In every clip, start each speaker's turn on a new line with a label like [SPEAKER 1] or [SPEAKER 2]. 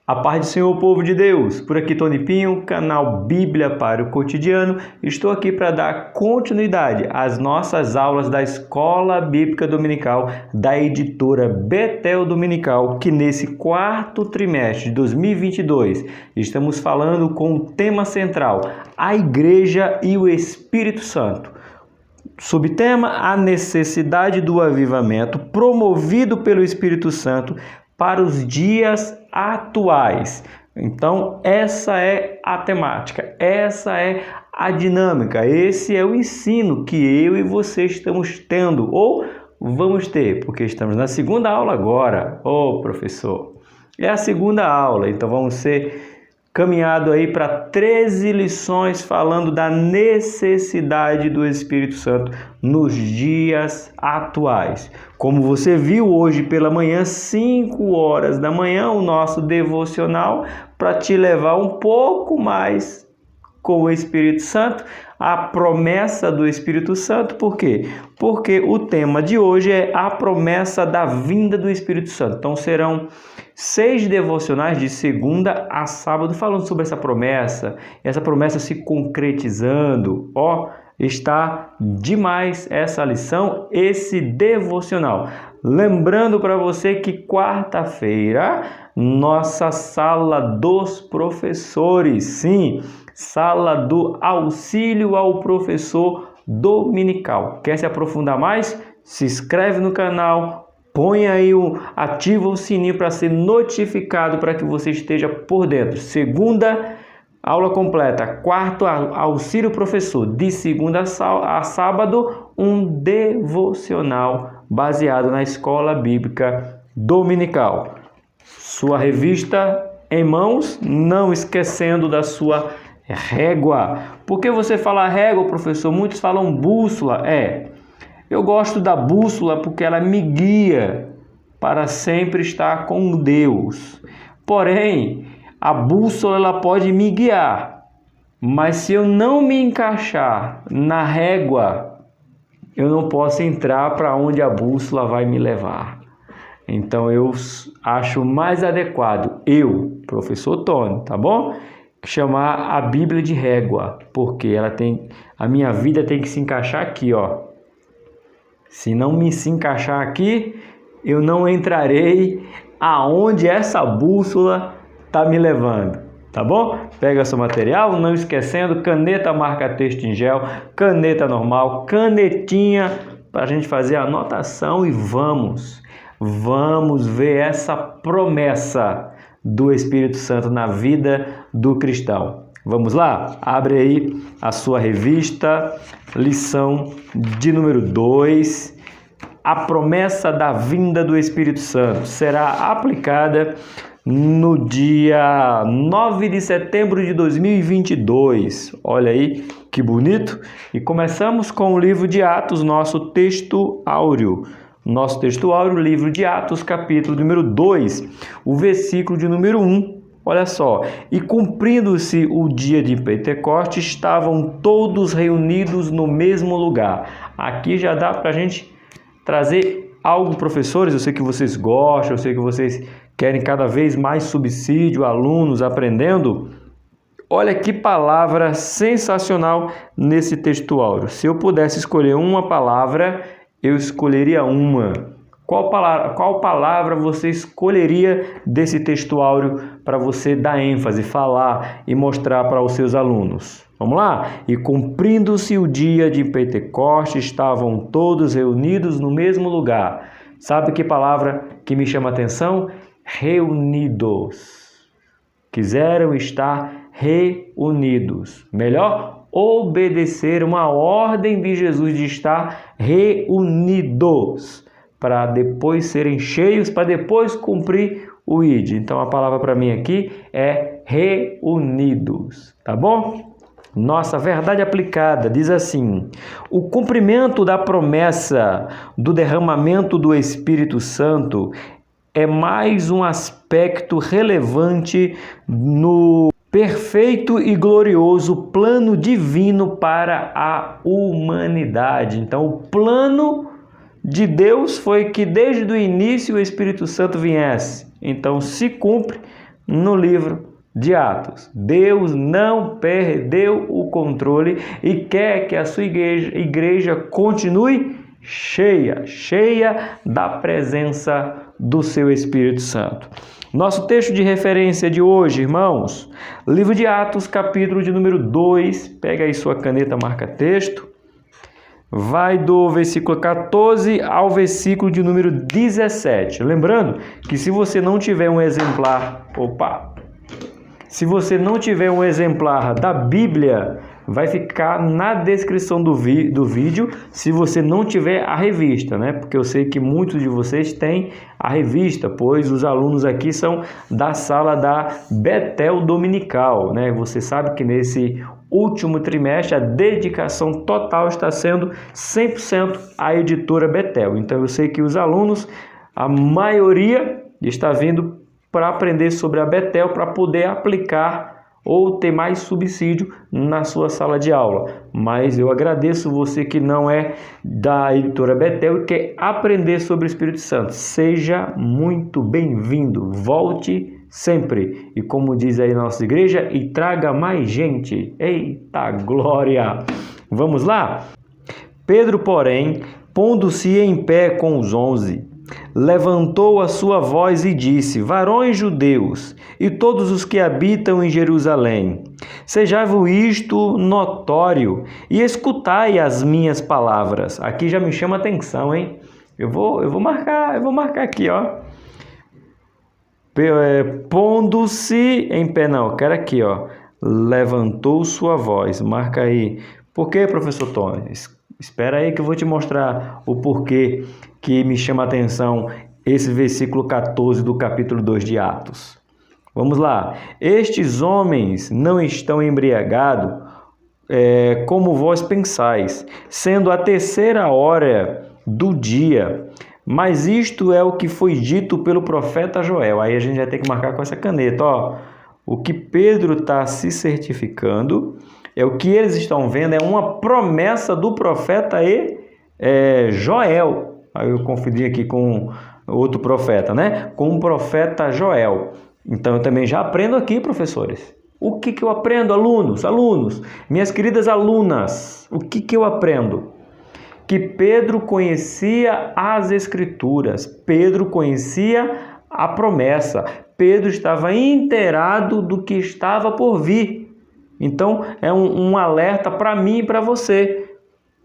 [SPEAKER 1] A paz do Senhor, povo de Deus. Por aqui Tony Pinho, canal Bíblia para o Cotidiano. Estou aqui para dar continuidade às nossas aulas da Escola Bíblica Dominical da editora Betel Dominical, que nesse quarto trimestre de 2022 estamos falando com o tema central, a Igreja e o Espírito Santo. Subtema: a necessidade do avivamento promovido pelo Espírito Santo para os dias atuais. Então, essa é a temática, essa é a dinâmica, esse é o ensino que eu e você estamos tendo, ou vamos ter, porque estamos na segunda aula agora. Professor, é a segunda aula, então vamos ser caminhado aí para 13 lições falando da necessidade do Espírito Santo nos dias atuais. Como você viu hoje pela manhã, 5 horas da manhã, o nosso devocional para te levar um pouco mais com o Espírito Santo, a promessa do Espírito Santo. Por quê? Porque o tema de hoje é a promessa da vinda do Espírito Santo. Então serão 6 devocionais de segunda a sábado falando sobre essa promessa se concretizando. Está demais essa lição, esse devocional. Lembrando para você que quarta-feira, nossa sala dos professores, sim, sala do auxílio ao professor dominical. Quer se aprofundar mais? Se inscreve no canal, põe aí ativa o sininho para ser notificado para que você esteja por dentro. Segunda, aula completa. Quarto, auxílio professor. De segunda a sábado, um devocional baseado na Escola Bíblica Dominical. Sua revista em mãos, não esquecendo da sua régua. Por que você fala régua, professor? Muitos falam bússola. Eu gosto da bússola porque ela me guia para sempre estar com Deus. Porém, a bússola ela pode me guiar, mas se eu não me encaixar na régua, eu não posso entrar para onde a bússola vai me levar. Então eu acho mais adequado, professor Tony, tá bom? Chamar a Bíblia de régua, porque a minha vida tem que se encaixar aqui, Se não se encaixar aqui, eu não entrarei aonde essa bússola está me levando, tá bom? Pega seu material, não esquecendo, caneta marca-texto em gel, caneta normal, canetinha para a gente fazer a anotação e vamos ver essa promessa do Espírito Santo na vida do cristão. Vamos lá? Abre aí a sua revista, lição de número 2. A promessa da vinda do Espírito Santo será aplicada no dia 9 de setembro de 2022. Olha aí que bonito. E começamos com o livro de Atos, nosso texto áureo. Nosso texto áureo, livro de Atos, capítulo número 2, o versículo de número 1. Olha só, e cumprindo-se o dia de Pentecostes, estavam todos reunidos no mesmo lugar. Aqui já dá para a gente trazer algo, professores, eu sei que vocês gostam, eu sei que vocês querem cada vez mais subsídio, alunos aprendendo. Olha que palavra sensacional nesse texto áureo. Se eu pudesse escolher uma palavra, eu escolheria uma. Qual palavra você escolheria desse texto áureo para você dar ênfase, falar e mostrar para os seus alunos? Vamos lá? E cumprindo-se o dia de Pentecostes, estavam todos reunidos no mesmo lugar. Sabe que palavra que me chama a atenção? Reunidos. Quiseram estar reunidos. Melhor, obedecer uma ordem de Jesus de estar reunidos, para depois serem cheios, para depois cumprir o ID. Então a palavra para mim aqui é reunidos, tá bom? Nossa verdade aplicada diz assim: o cumprimento da promessa do derramamento do Espírito Santo é mais um aspecto relevante no perfeito e glorioso plano divino para a humanidade. Então o plano de Deus foi que desde o início o Espírito Santo viesse. Então se cumpre no livro de Atos. Deus não perdeu o controle e quer que a sua igreja continue cheia da presença do seu Espírito Santo. Nosso texto de referência de hoje, irmãos, livro de Atos, capítulo de número 2, pega aí sua caneta, marca texto, vai do versículo 14 ao versículo de número 17. Lembrando que se você não tiver um exemplar, se você não tiver um exemplar da Bíblia, vai ficar na descrição do vídeo, se você não tiver a revista, né? Porque eu sei que muitos de vocês têm a revista, pois os alunos aqui são da sala da Betel Dominical, né? Você sabe que nesse último trimestre a dedicação total está sendo 100% à editora Betel. Então eu sei que os alunos, a maioria está vindo para aprender sobre a Betel, para poder aplicar ou ter mais subsídio na sua sala de aula. Mas eu agradeço você que não é da editora Betel e quer aprender sobre o Espírito Santo. Seja muito bem-vindo, volte sempre. E como diz aí na nossa igreja, e traga mais gente. Eita glória! Vamos lá? Pedro, porém, pondo-se em pé com os 11, levantou a sua voz e disse: varões judeus e todos os que habitam em Jerusalém, sejai-vos isto notório e escutai as minhas palavras. Aqui já me chama a atenção, hein? Eu vou marcar aqui, ó. Pondo-se em pé, não, eu quero aqui, ó. Levantou sua voz, marca aí. Por quê, professor Tony? Espera aí que eu vou te mostrar o porquê que me chama a atenção esse versículo 14 do capítulo 2 de Atos. Vamos lá. Estes homens não estão embriagados, como vós pensais, sendo a 3ª hora do dia. Mas isto é o que foi dito pelo profeta Joel. Aí a gente vai ter que marcar com essa caneta, ó. O que Pedro está se certificando é o que eles estão vendo, é uma promessa do profeta Joel. Aí eu confundi aqui com outro profeta, né? Com o profeta Joel. Então eu também já aprendo aqui, professores. O que eu aprendo, alunos, minhas queridas alunas? O que eu aprendo? Que Pedro conhecia as Escrituras, Pedro conhecia a promessa, Pedro estava inteirado do que estava por vir. Então é um alerta para mim e para você.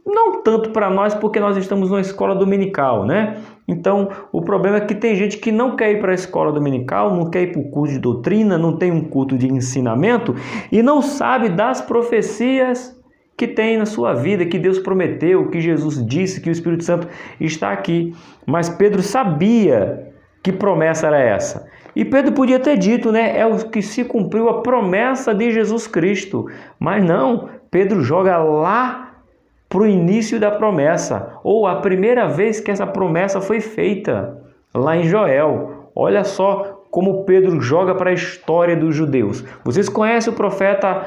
[SPEAKER 1] Não tanto para nós, porque nós estamos numa escola dominical, né? Então, o problema é que tem gente que não quer ir para a escola dominical, não quer ir para o curso de doutrina, não tem um culto de ensinamento e não sabe das profecias que tem na sua vida, que Deus prometeu, que Jesus disse, que o Espírito Santo está aqui. Mas Pedro sabia que promessa era essa. E Pedro podia ter dito, né? É o que se cumpriu a promessa de Jesus Cristo. Mas não, Pedro joga lá para o início da promessa, ou a primeira vez que essa promessa foi feita, lá em Joel. Olha só como Pedro joga para a história dos judeus. Vocês conhecem o profeta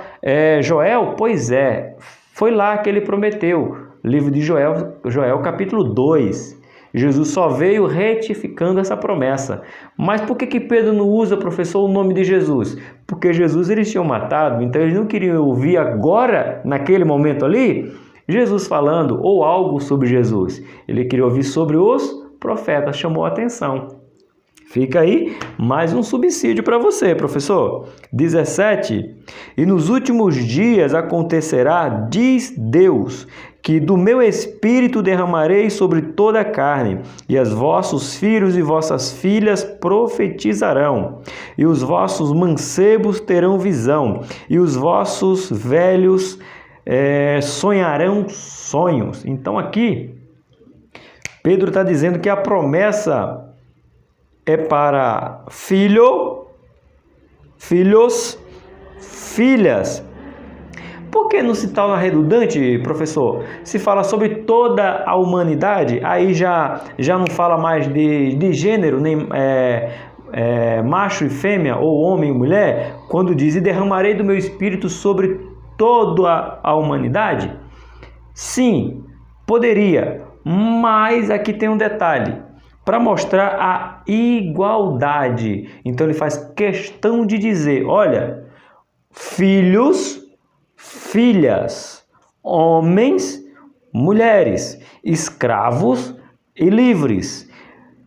[SPEAKER 1] Joel? Pois é, foi lá que ele prometeu. Livro de Joel capítulo 2. Jesus só veio retificando essa promessa. Mas por que Pedro não usa, professor, o nome de Jesus? Porque Jesus eles tinham matado, então eles não queriam ouvir agora, naquele momento ali, Jesus falando ou algo sobre Jesus. Ele queria ouvir sobre os profetas, chamou a atenção. Fica aí mais um subsídio para você, professor. 17. E nos últimos dias acontecerá, diz Deus, que do meu espírito derramarei sobre toda a carne, e os vossos filhos e vossas filhas profetizarão, e os vossos mancebos terão visão, e os vossos velhos sonharão sonhos. Então aqui Pedro está dizendo que a promessa é para filhos, filhas. Por que não se torna redundante, professor? Se fala sobre toda a humanidade, aí já não fala mais de gênero, nem macho e fêmea, ou homem e mulher, quando diz: e derramarei do meu espírito sobre toda a humanidade? Sim, poderia, mas aqui tem um detalhe. para mostrar a igualdade. Então ele faz questão de dizer, olha, filhos, filhas, homens, mulheres, escravos e livres,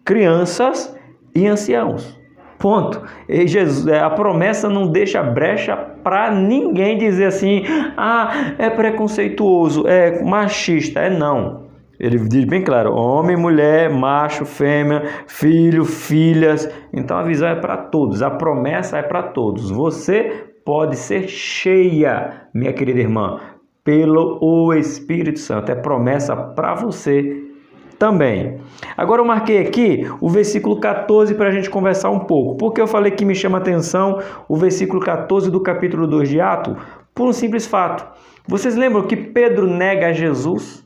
[SPEAKER 1] crianças e anciãos. Ponto. E Jesus, a promessa não deixa brecha para ninguém dizer assim, é preconceituoso, é machista, não. Ele diz bem claro, homem, mulher, macho, fêmea, filho, filhas. Então a visão é para todos, a promessa é para todos. Você pode ser cheia, minha querida irmã, pelo Espírito Santo. É promessa para você também. Agora eu marquei aqui o versículo 14 para a gente conversar um pouco. Porque eu falei que me chama a atenção o versículo 14 do capítulo 2 de Atos? Por um simples fato. Vocês lembram que Pedro nega a Jesus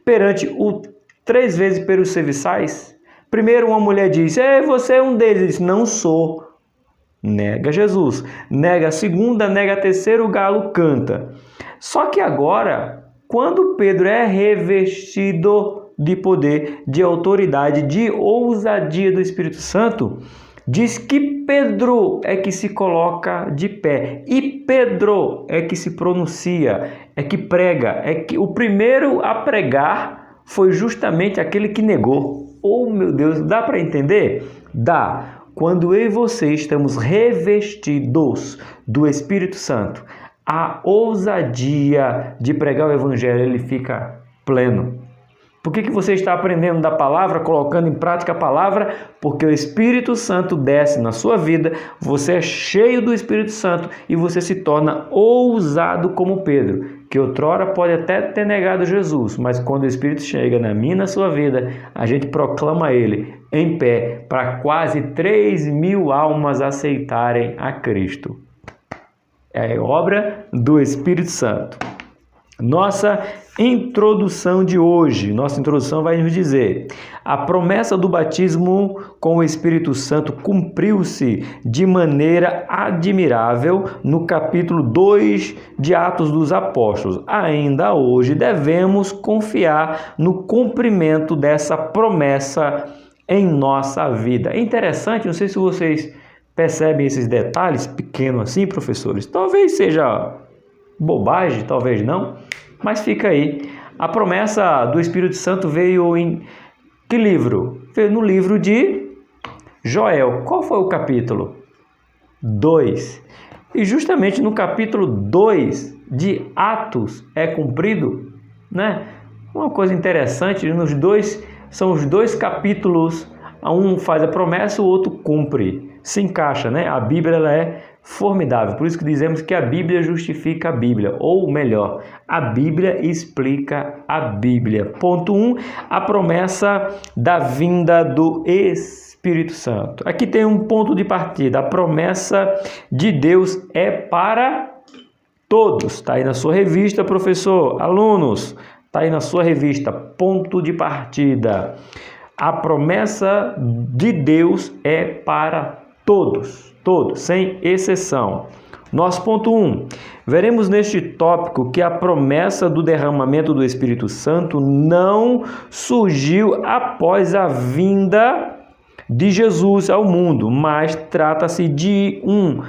[SPEAKER 1] perante o 3 vezes pelos serviçais? Primeiro uma mulher diz, você é um deles. Ele diz, não sou. Nega Jesus. Nega a segunda, nega a terceira, o galo canta. Só que agora, quando Pedro é revestido de poder, de autoridade, de ousadia do Espírito Santo, diz que Pedro é que se coloca de pé. E Pedro é que se pronuncia, é que prega, é que o primeiro a pregar foi justamente aquele que negou. Oh, meu Deus, dá para entender? Dá. Quando eu e você estamos revestidos do Espírito Santo, a ousadia de pregar o Evangelho, ele fica pleno. Por que você está aprendendo da palavra, colocando em prática a palavra? Porque o Espírito Santo desce na sua vida, você é cheio do Espírito Santo e você se torna ousado como Pedro, que outrora pode até ter negado Jesus, mas quando o Espírito chega na minha e na sua vida, a gente proclama ele em pé para quase 3.000 almas aceitarem a Cristo. É obra do Espírito Santo. Nossa introdução de hoje, nossa introdução vai nos dizer: a promessa do batismo com o Espírito Santo cumpriu-se de maneira admirável no capítulo 2 de Atos dos Apóstolos. Ainda hoje devemos confiar no cumprimento dessa promessa em nossa vida. É interessante, não sei se vocês percebem esses detalhes pequenos assim, professores. Talvez seja bobagem, talvez não, mas fica aí. A promessa do Espírito Santo veio em que livro? Veio no livro de Joel. Qual foi o capítulo? 2. E justamente no capítulo 2 de Atos é cumprido, né? Uma coisa interessante, são os dois capítulos, um faz a promessa, o outro cumpre. Se encaixa, né? A Bíblia ela é formidável. Por isso que dizemos que a Bíblia justifica a Bíblia. Ou melhor, a Bíblia explica a Bíblia. Ponto 1. A promessa da vinda do Espírito Santo. Aqui tem um ponto de partida. A promessa de Deus é para todos. Está aí na sua revista, professor. Alunos, está aí na sua revista. Ponto de partida. A promessa de Deus é para todos, sem exceção. Nosso ponto 1. Veremos neste tópico que a promessa do derramamento do Espírito Santo não surgiu após a vinda de Jesus ao mundo, mas trata-se de um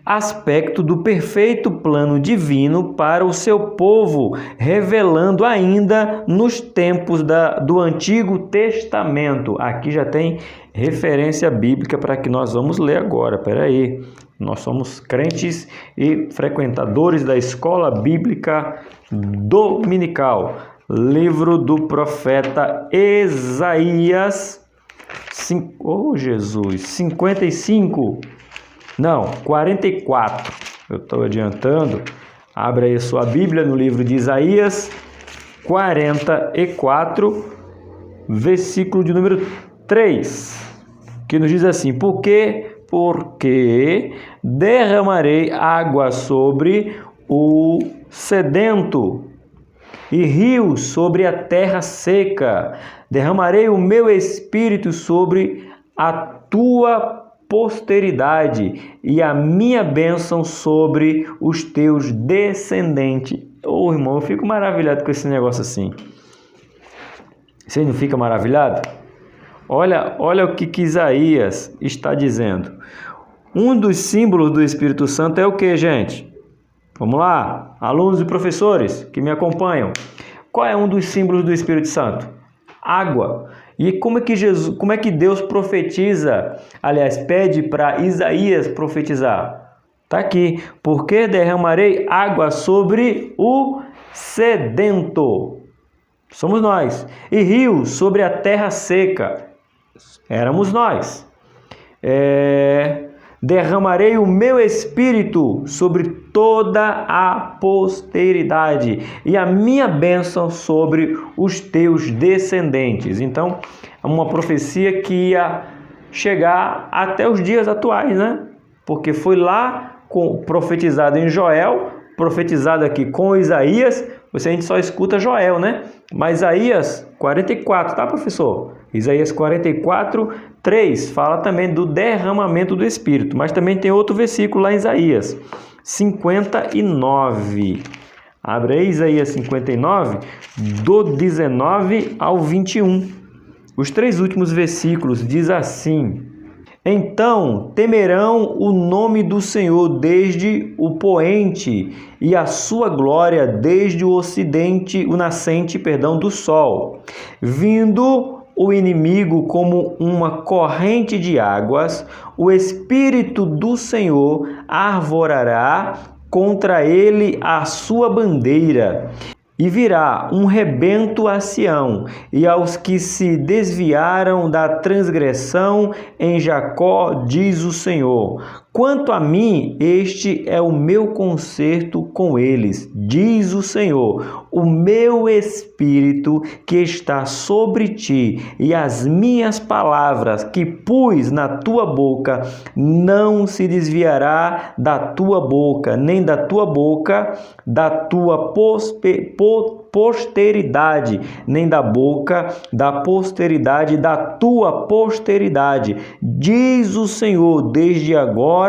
[SPEAKER 1] aspecto do perfeito plano divino para o seu povo, revelando ainda nos tempos do Antigo Testamento. Aqui já tem referência bíblica para que nós vamos ler agora. Espera aí. Nós somos crentes e frequentadores da Escola Bíblica Dominical. Livro do profeta Isaías, 44. Eu estou adiantando. Abre aí a sua Bíblia no livro de Isaías 44, versículo de número 3, que nos diz assim: Porque derramarei água sobre o sedento e rios sobre a terra seca. Derramarei o meu espírito sobre a tua posteridade e a minha bênção sobre os teus descendentes. Ô, irmão, eu fico maravilhado com esse negócio assim. Você não fica maravilhado? Olha o que Isaías está dizendo. Um dos símbolos do Espírito Santo é o que, gente? Vamos lá, alunos e professores que me acompanham. Qual é um dos símbolos do Espírito Santo? Água. E como é que Deus profetiza? Aliás, pede para Isaías profetizar. Está aqui. Porque derramarei água sobre o sedento. Somos nós. E rios sobre a terra seca. Éramos nós. Derramarei o meu espírito sobre toda a posteridade e a minha bênção sobre os teus descendentes. Então, é uma profecia que ia chegar até os dias atuais, né? Porque foi lá profetizado em Joel, profetizado aqui com Isaías. A gente só escuta Joel, né? Mas Isaías 44, tá, professor? Isaías 44, 3 fala também do derramamento do Espírito, mas também tem outro versículo lá em Isaías 59. Abre aí Isaías 59, do 19 ao 21. Os 3 últimos versículos diz assim: Então temerão o nome do Senhor desde o poente e a sua glória desde o nascente do sol. Vindo o inimigo como uma corrente de águas, o Espírito do Senhor arvorará contra ele a sua bandeira. E virá um rebento a Sião, e aos que se desviaram da transgressão em Jacó, diz o Senhor. Quanto a mim, este é o meu concerto com eles, diz o Senhor. O meu espírito que está sobre ti e as minhas palavras que pus na tua boca não se desviará da tua boca, nem da tua boca, da tua posteridade, nem da boca da posteridade da tua posteridade, diz o Senhor, desde agora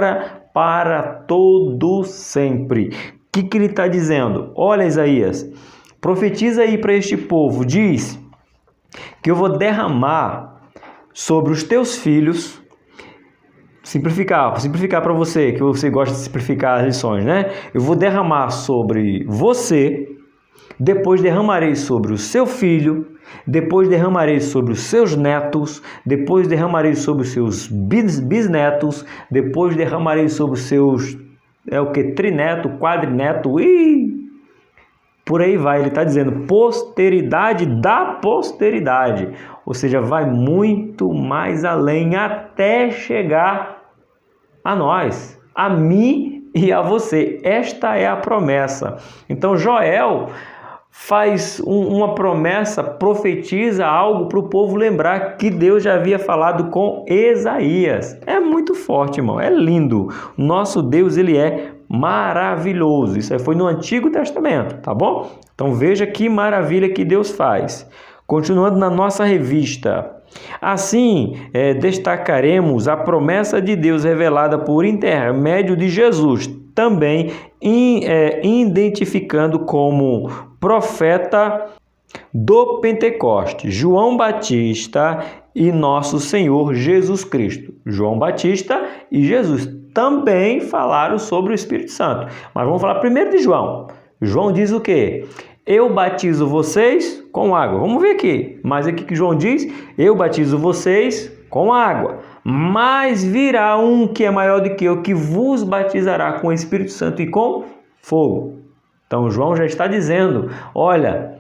[SPEAKER 1] para todo sempre. O que ele está dizendo? Olha, Isaías, profetiza aí para este povo, diz que eu vou derramar sobre os teus filhos, simplificar para você, que você gosta de simplificar as lições, né? Eu vou derramar sobre você, depois derramarei sobre o seu filho, depois derramarei sobre os seus netos, depois derramarei sobre os seus bisnetos, depois derramarei sobre os seus, trineto, quadrineto, e por aí vai. Ele está dizendo posteridade da posteridade, ou seja, vai muito mais além até chegar a nós, a mim e a você. Esta é a promessa. Então Joel faz uma promessa, profetiza algo para o povo lembrar que Deus já havia falado com Isaías. É muito forte, irmão, é lindo. Nosso Deus, ele é maravilhoso. Isso aí foi no Antigo Testamento, tá bom? Então veja que maravilha que Deus faz. Continuando na nossa revista. Assim, destacaremos a promessa de Deus revelada por intermédio de Jesus, também identificando como profeta do Pentecoste, João Batista e nosso Senhor Jesus Cristo. João Batista e Jesus também falaram sobre o Espírito Santo. Mas vamos falar primeiro de João. João diz o quê? Eu batizo vocês com água. Vamos ver aqui. Mas aqui que João diz, eu batizo vocês com água. Mas virá um que é maior do que eu, que vos batizará com o Espírito Santo e com fogo. Então João já está dizendo, olha,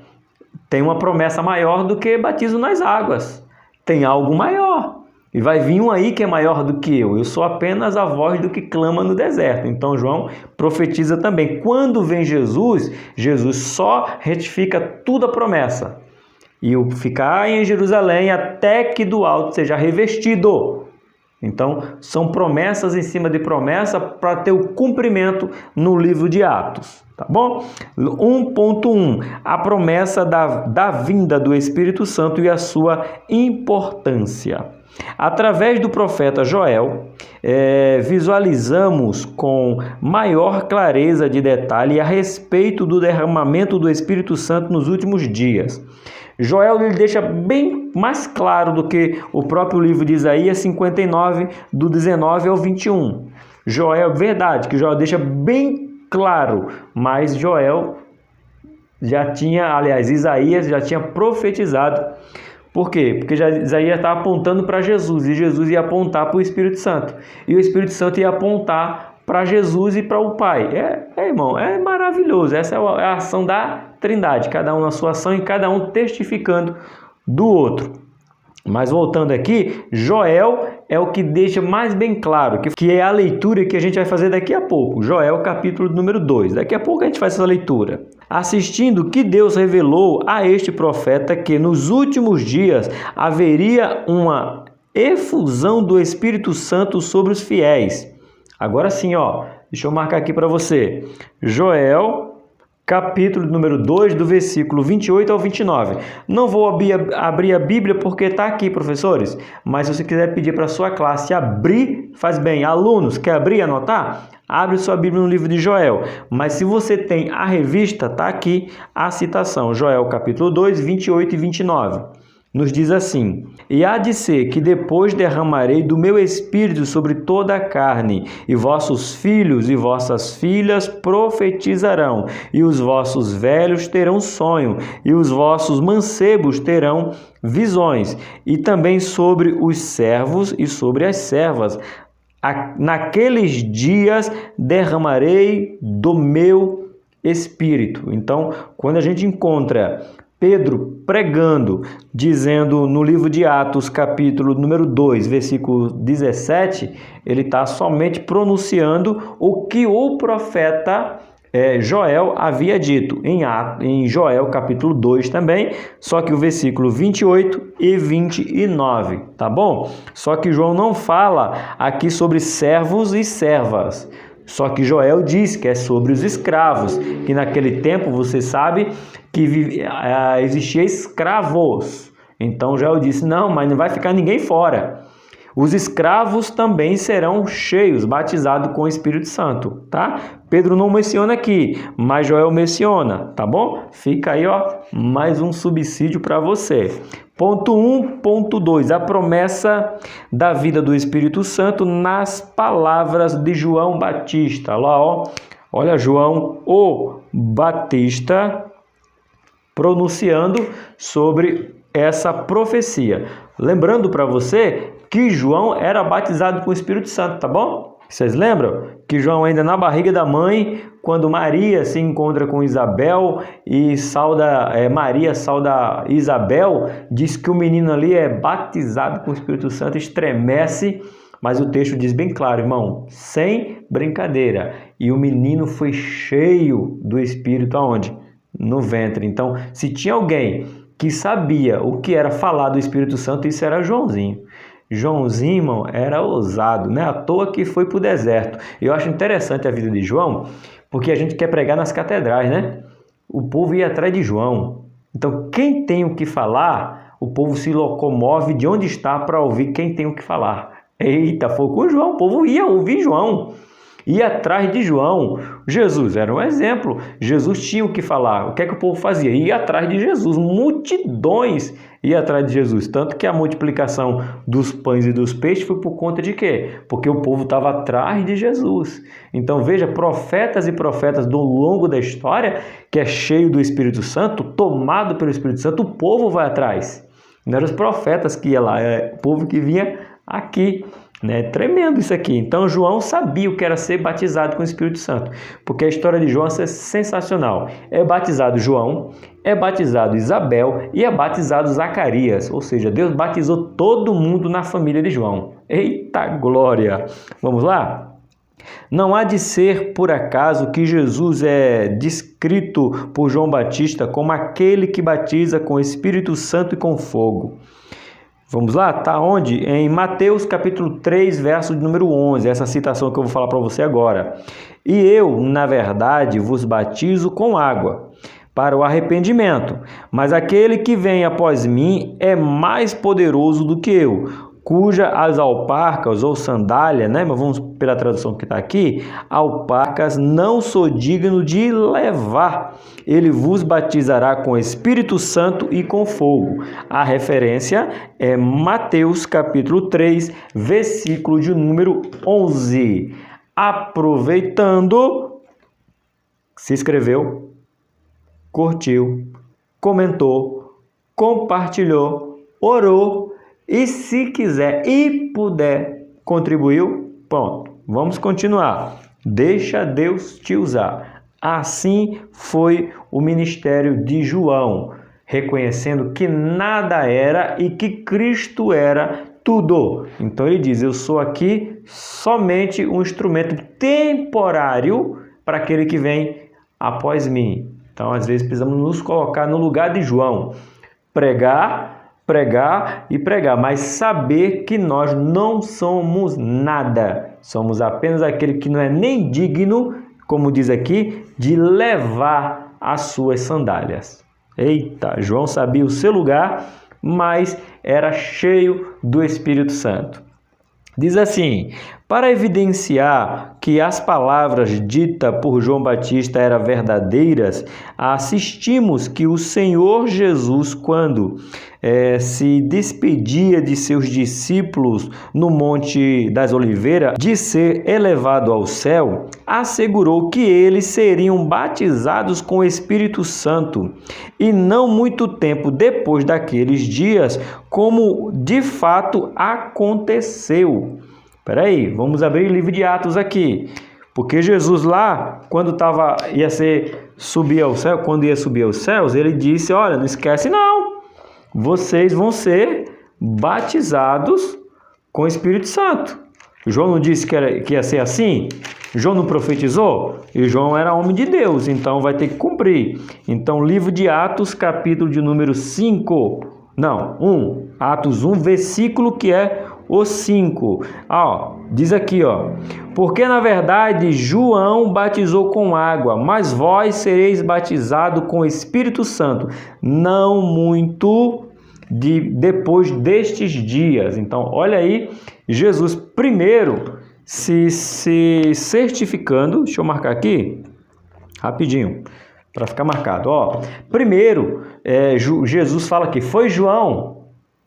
[SPEAKER 1] tem uma promessa maior do que batismo nas águas. Tem algo maior. E vai vir um aí que é maior do que eu. Eu sou apenas a voz do que clama no deserto. Então João profetiza também. Quando vem Jesus, Jesus só retifica tudo a promessa. E o ficar em Jerusalém até que do alto seja revestido. Então, são promessas em cima de promessa para ter o cumprimento no livro de Atos, tá bom? 1.1, a promessa da vinda do Espírito Santo e a sua importância. Através do profeta Joel, visualizamos com maior clareza de detalhe a respeito do derramamento do Espírito Santo nos últimos dias. Joel ele deixa bem bem mais claro do que o próprio livro de Isaías 59, do 19 ao 21. Joel, verdade, que Joel deixa bem claro, mas Joel já tinha, aliás, Isaías já tinha profetizado. Por quê? Porque Isaías estava apontando para Jesus, e Jesus ia apontar para o Espírito Santo. E o Espírito Santo ia apontar para Jesus e para o Pai. Irmão, é maravilhoso. Essa é a ação da Trindade, cada um na sua ação e cada um testificando do outro. Mas voltando aqui, Joel é o que deixa mais bem claro, que é a leitura que a gente vai fazer daqui a pouco. Joel, capítulo número 2. Daqui a pouco a gente faz essa leitura. Assistindo que Deus revelou a este profeta que nos últimos dias haveria uma efusão do Espírito Santo sobre os fiéis. Agora sim, deixa eu marcar aqui para você. Joel, capítulo número 2, do versículo 28 ao 29. Não vou abrir a Bíblia porque está aqui, professores. Mas se você quiser pedir para a sua classe abrir, faz bem. Alunos, quer abrir e anotar? Abre sua Bíblia no livro de Joel. Mas se você tem a revista, está aqui a citação. Joel, capítulo 2, 28 e 29. Nos diz assim: E há de ser que depois derramarei do meu espírito sobre toda a carne, e vossos filhos e vossas filhas profetizarão, e os vossos velhos terão sonho, e os vossos mancebos terão visões, e também sobre os servos e sobre as servas. Naqueles dias derramarei do meu espírito. Então, quando a gente encontra Pedro pregando, dizendo no livro de Atos, capítulo número 2, versículo 17, ele está somente pronunciando o que o profeta Joel havia dito em Joel, capítulo 2 também, só que o versículo 28 e 29, tá bom? Só que João não fala aqui sobre servos e servas. Só que Joel diz que é sobre os escravos, que naquele tempo você sabe que existia escravos. Então Joel disse, não, mas não vai ficar ninguém fora. Os escravos também serão cheios, batizados com o Espírito Santo, tá? Pedro não menciona aqui, mas Joel menciona, tá bom? Fica aí, mais um subsídio para você. Ponto 1, ponto 2, a promessa da vida do Espírito Santo nas palavras de João Batista. Lá, olha João o Batista pronunciando sobre essa profecia. Lembrando para você que João era batizado com o Espírito Santo, tá bom? Vocês lembram que João ainda na barriga da mãe, quando Maria se encontra com Isabel e Maria sauda Isabel, diz que o menino ali é batizado com o Espírito Santo, estremece, mas o texto diz bem claro, irmão, sem brincadeira. E o menino foi cheio do Espírito aonde? No ventre. Então, se tinha alguém que sabia o que era falar do Espírito Santo, isso era Joãozinho. Joãozinho, irmão, era ousado, né? À toa que foi para o deserto. Eu acho interessante a vida de João, porque a gente quer pregar nas catedrais, né? O povo ia atrás de João. Então, quem tem o que falar, o povo se locomove de onde está para ouvir quem tem o que falar. Eita, foi com João, o povo ia ouvir João. Ia atrás de João. Jesus era um exemplo. Jesus tinha o que falar. O que é que o povo fazia? Ia atrás de Jesus. Multidões iam atrás de Jesus. Tanto que a multiplicação dos pães e dos peixes foi por conta de quê? Porque o povo estava atrás de Jesus. Então veja, profetas e profetas do longo da história, que é cheio do Espírito Santo, tomado pelo Espírito Santo, o povo vai atrás. Não eram os profetas que iam lá, é o povo que vinha aqui. Tremendo isso aqui. Então João sabia o que era ser batizado com o Espírito Santo, porque a história de João é sensacional. É batizado João, é batizado Isabel e é batizado Zacarias, ou seja, Deus batizou todo mundo na família de João. Eita glória! Vamos lá? Não há de ser por acaso que Jesus é descrito por João Batista como aquele que batiza com o Espírito Santo e com fogo. Vamos lá? Está onde? Em Mateus capítulo 3, verso de número 11, essa citação que eu vou falar para você agora. E eu, na verdade, vos batizo com água para o arrependimento, mas aquele que vem após mim é mais poderoso do que eu, cuja as alparcas ou sandália, né? Mas vamos pela tradução que está aqui, alparcas não sou digno de levar. Ele vos batizará com Espírito Santo e com fogo. A referência é Mateus capítulo 3, versículo de número 11. Aproveitando, se inscreveu, curtiu, comentou, compartilhou, orou e se quiser e puder contribuiu, pronto. Vamos continuar. Deixa Deus te usar. Assim foi o ministério de João, reconhecendo que nada era e que Cristo era tudo. Então ele diz, eu sou aqui somente um instrumento temporário para aquele que vem após mim. Então às vezes precisamos nos colocar no lugar de João, pregar e pregar, mas saber que nós não somos nada, somos apenas aquele que não é nem digno, como diz aqui, de levar as suas sandálias. Eita, João sabia o seu lugar, mas era cheio do Espírito Santo. Diz assim, para evidenciar que as palavras ditas por João Batista eram verdadeiras, assistimos que o Senhor Jesus, quando se despedia de seus discípulos no Monte das Oliveiras, de ser elevado ao céu, assegurou que eles seriam batizados com o Espírito Santo. E não muito tempo depois daqueles dias, como de fato aconteceu. Espera aí, vamos abrir o livro de Atos aqui. Porque Jesus lá, quando ia subir ao céu, ele disse, olha, não esquece não, vocês vão ser batizados com o Espírito Santo. João não disse que ia ser assim? João não profetizou? E João era homem de Deus, então vai ter que cumprir. Então, livro de Atos, capítulo de número 1, Atos 1, versículo que é o 5. Diz aqui, porque na verdade João batizou com água, mas vós sereis batizados com o Espírito Santo, não muito depois destes dias. Então, olha aí, Jesus primeiro se certificando, deixa eu marcar aqui, rapidinho, para ficar marcado. Primeiro, Jesus fala que foi João,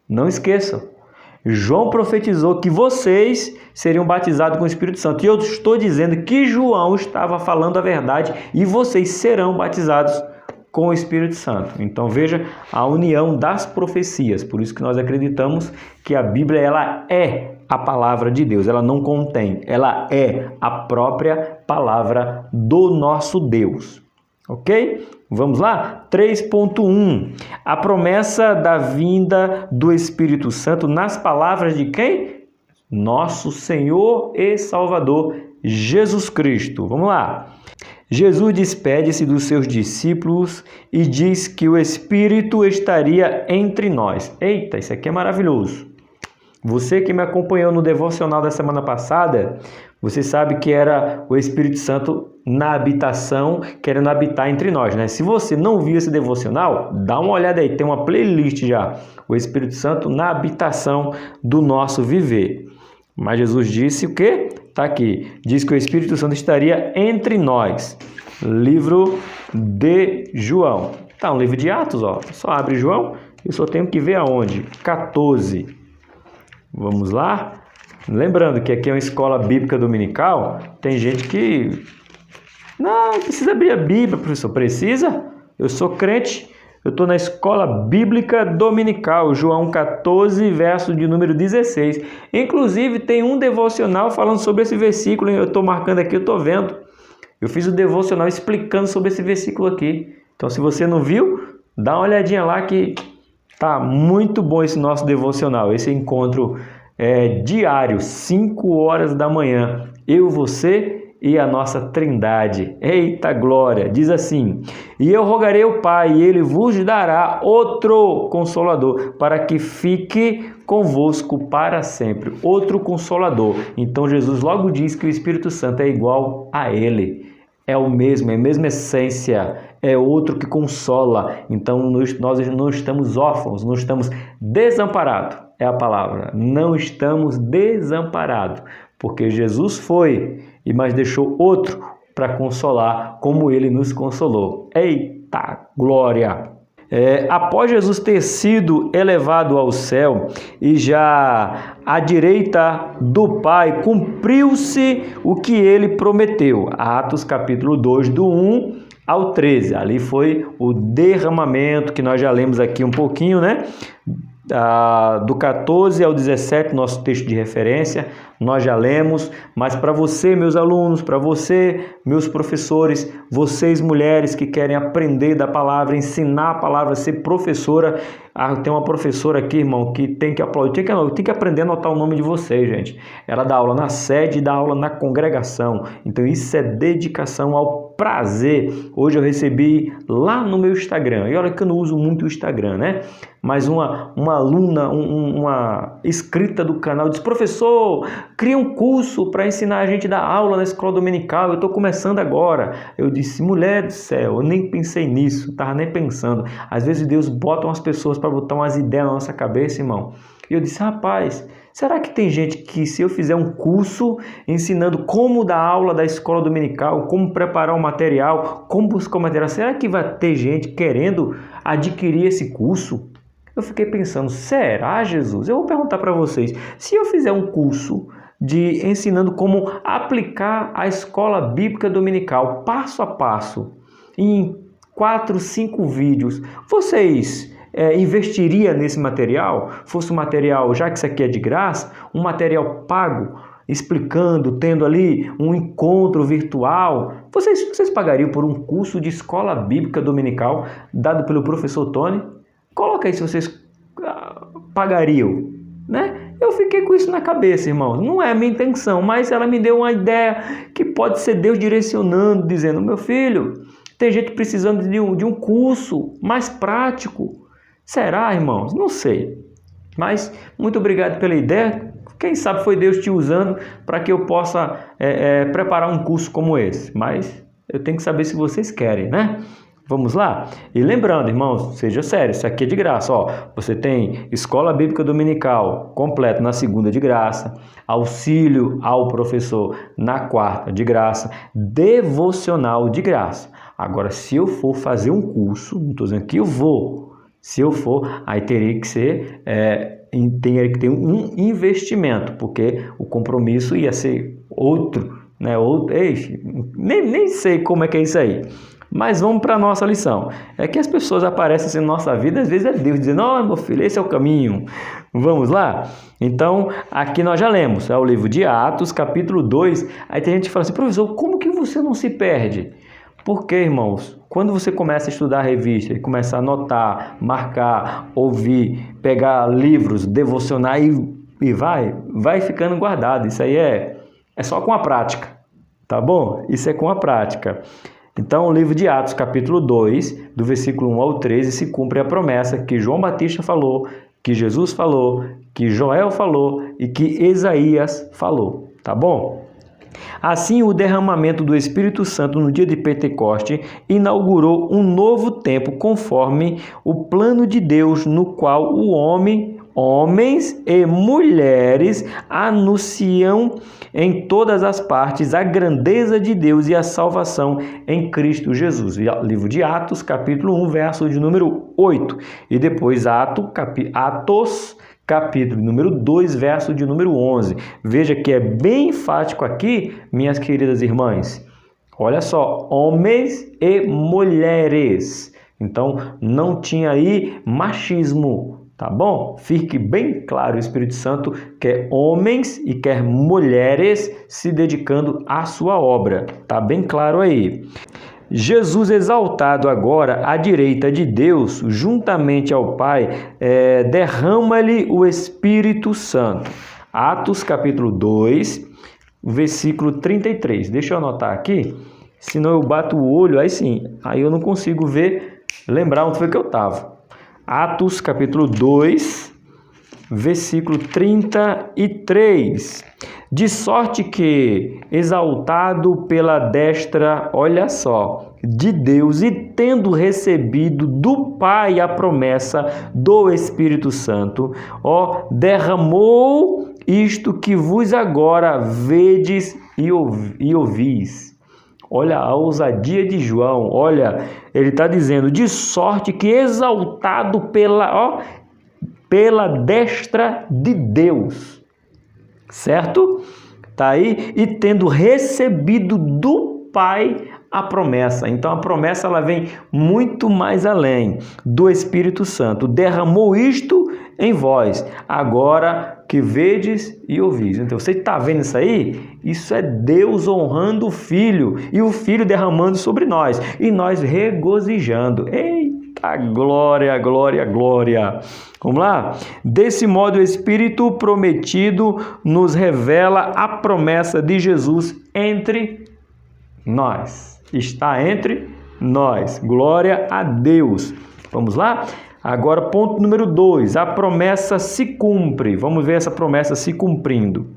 [SPEAKER 1] não esqueçam, João profetizou que vocês seriam batizados com o Espírito Santo. E eu estou dizendo que João estava falando a verdade e vocês serão batizados com o Espírito Santo. Então veja a união das profecias. Por isso que nós acreditamos que a Bíblia ela é a palavra de Deus. Ela não contém, ela é a própria palavra do nosso Deus. Ok? Vamos lá? 3.1. A promessa da vinda do Espírito Santo nas palavras de quem? Nosso Senhor e Salvador, Jesus Cristo. Vamos lá. Jesus despede-se dos seus discípulos e diz que o Espírito estaria entre nós. Eita, isso aqui é maravilhoso. Você que me acompanhou no devocional da semana passada, você sabe que era o Espírito Santo na habitação, querendo habitar entre nós, né? Se você não viu esse devocional, dá uma olhada aí, tem uma playlist já. O Espírito Santo na habitação do nosso viver. Mas Jesus disse o quê? Está aqui. Diz que o Espírito Santo estaria entre nós. Livro de João. Tá, um livro de Atos, Só abre João, eu só tenho que ver aonde? 14. Vamos lá? Lembrando que aqui é uma escola bíblica dominical, tem gente que... Não precisa abrir a Bíblia, professor. Precisa? Eu sou crente, eu estou na escola bíblica dominical, João 14, verso de número 16. Inclusive, tem um devocional falando sobre esse versículo, eu estou marcando aqui, eu estou vendo. Eu fiz o devocional explicando sobre esse versículo aqui. Então, se você não viu, dá uma olhadinha lá que tá muito bom esse nosso devocional. Esse encontro diário, 5 horas da manhã. Eu, você e a nossa Trindade. Eita glória! Diz assim: e eu rogarei ao Pai, e Ele vos dará outro Consolador, para que fique convosco para sempre. Outro Consolador. Então Jesus logo diz que o Espírito Santo é igual a Ele. É o mesmo, é a mesma essência, é outro que consola. Então nós não estamos órfãos, não estamos desamparados. é a palavra. Não estamos desamparados, porque Jesus foi, mas deixou outro para consolar, como ele nos consolou. Eita glória! Após Jesus ter sido elevado ao céu e já à direita do Pai, cumpriu-se o que ele prometeu. Atos capítulo 2, do 1 ao 13. Ali foi o derramamento, que nós já lemos aqui um pouquinho, né? Do 14 ao 17, nosso texto de referência, nós já lemos, mas para você, meus alunos, para você, meus professores, vocês mulheres que querem aprender da palavra, ensinar a palavra, ser professora, tem uma professora aqui, irmão, que tem que aplaudir, tem que aprender a anotar o nome de vocês, gente. Ela dá aula na sede e dá aula na congregação, então isso é dedicação ao prazer. Hoje eu recebi lá no meu Instagram, e olha que eu não uso muito o Instagram, né? Mas uma aluna, uma inscrita do canal, disse: professor, cria um curso para ensinar a gente a dar aula na escola dominical, eu estou começando agora. Eu disse: mulher do céu, eu nem pensei nisso, estava nem pensando. Às vezes Deus bota umas pessoas para botar umas ideias na nossa cabeça, irmão. E eu disse: rapaz, será que tem gente que, se eu fizer um curso ensinando como dar aula da escola dominical, como preparar o material, como buscar o material, será que vai ter gente querendo adquirir esse curso? Eu fiquei pensando, será, Jesus? Eu vou perguntar para vocês, se eu fizer um curso de ensinando como aplicar a escola bíblica dominical, passo a passo, em 4, 5 vídeos, vocês investiria nesse material? Fosse um material, já que isso aqui é de graça, um material pago, explicando, tendo ali um encontro virtual, vocês pagariam por um curso de escola bíblica dominical dado pelo professor Tony? Coloca aí se vocês pagariam, né? Eu fiquei com isso na cabeça, irmãos. Não é a minha intenção, mas ela me deu uma ideia que pode ser Deus direcionando, dizendo: meu filho, tem gente precisando de um curso mais prático. Será, irmãos? Não sei. Mas muito obrigado pela ideia. Quem sabe foi Deus te usando para que eu possa preparar um curso como esse. Mas eu tenho que saber se vocês querem, né? Vamos lá? E lembrando, irmãos, seja sério, isso aqui é de graça. Ó, você tem Escola Bíblica Dominical completo na segunda de graça, auxílio ao professor na quarta de graça, devocional de graça. Agora, se eu for fazer um curso, não estou dizendo que eu vou, se eu for, aí teria que ser, teria que ter um investimento, porque o compromisso ia ser outro, né? Nem sei como é que é isso aí. Mas vamos para a nossa lição. É que as pessoas aparecem assim na nossa vida, às vezes é Deus dizendo: ó, meu filho, esse é o caminho. Vamos lá? Então, aqui nós já lemos, é o livro de Atos, capítulo 2. Aí tem gente que fala assim: professor, como que você não se perde? Porque, irmãos, quando você começa a estudar a revista e começa a anotar, marcar, ouvir, pegar livros, devocionar e vai ficando guardado. Isso aí é só com a prática, tá bom? Isso é com a prática. Então, o livro de Atos, capítulo 2, do versículo 1 ao 13, se cumpre a promessa que João Batista falou, que Jesus falou, que Joel falou e que Isaías falou, tá bom? Assim, o derramamento do Espírito Santo no dia de Pentecoste inaugurou um novo tempo conforme o plano de Deus, no qual homens e mulheres anunciam em todas as partes a grandeza de Deus e a salvação em Cristo Jesus. Livro de Atos, capítulo 1, verso de número 8. E depois Atos, capítulo número 2, verso de número 11. Veja que é bem enfático aqui, minhas queridas irmãs. Olha só, homens e mulheres. Então, não tinha aí machismo, tá bom? Fique bem claro, o Espírito Santo quer homens e quer mulheres se dedicando à sua obra. Tá bem claro aí. Jesus exaltado agora à direita de Deus, juntamente ao Pai, derrama-lhe o Espírito Santo. Atos capítulo 2, versículo 33. Deixa eu anotar aqui, senão eu bato o olho, aí sim, aí eu não consigo lembrar onde foi que eu estava. Atos capítulo 2, versículo 33. De sorte que, exaltado pela destra, olha só, de Deus e tendo recebido do Pai a promessa do Espírito Santo, derramou isto que vos agora vedes e ouvis. Olha a ousadia de João, olha, ele está dizendo, de sorte que exaltado pela destra de Deus, certo? Está aí, e tendo recebido do Pai a promessa. Então a promessa ela vem muito mais além do Espírito Santo. Derramou isto em vós, agora que vedes e ouvis. Então você está vendo isso aí? Isso é Deus honrando o Filho e o Filho derramando sobre nós e nós regozijando. Eita, glória, glória, glória. Vamos lá? Desse modo o Espírito prometido nos revela a promessa de Jesus entre nós. Está entre nós. Glória a Deus. Vamos lá? Agora, ponto número 2. A promessa se cumpre. Vamos ver essa promessa se cumprindo.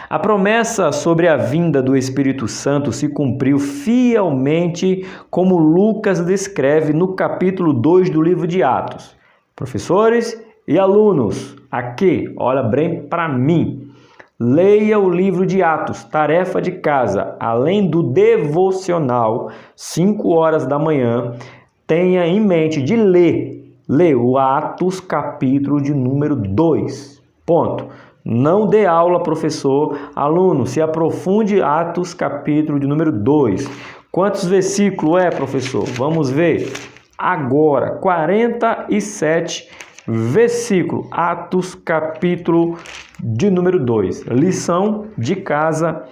[SPEAKER 1] A promessa sobre a vinda do Espírito Santo se cumpriu fielmente, como Lucas descreve no capítulo 2 do livro de Atos. Professores e alunos, aqui, olha bem para mim. Leia o livro de Atos, tarefa de casa, além do devocional, 5 horas da manhã, tenha em mente de ler o Atos capítulo de número 2. Ponto. Não dê aula, professor. Aluno, se aprofunde Atos capítulo de número 2. Quantos versículos é, professor? Vamos ver agora. 47 versículos. Atos capítulo de número 2. Lição de casa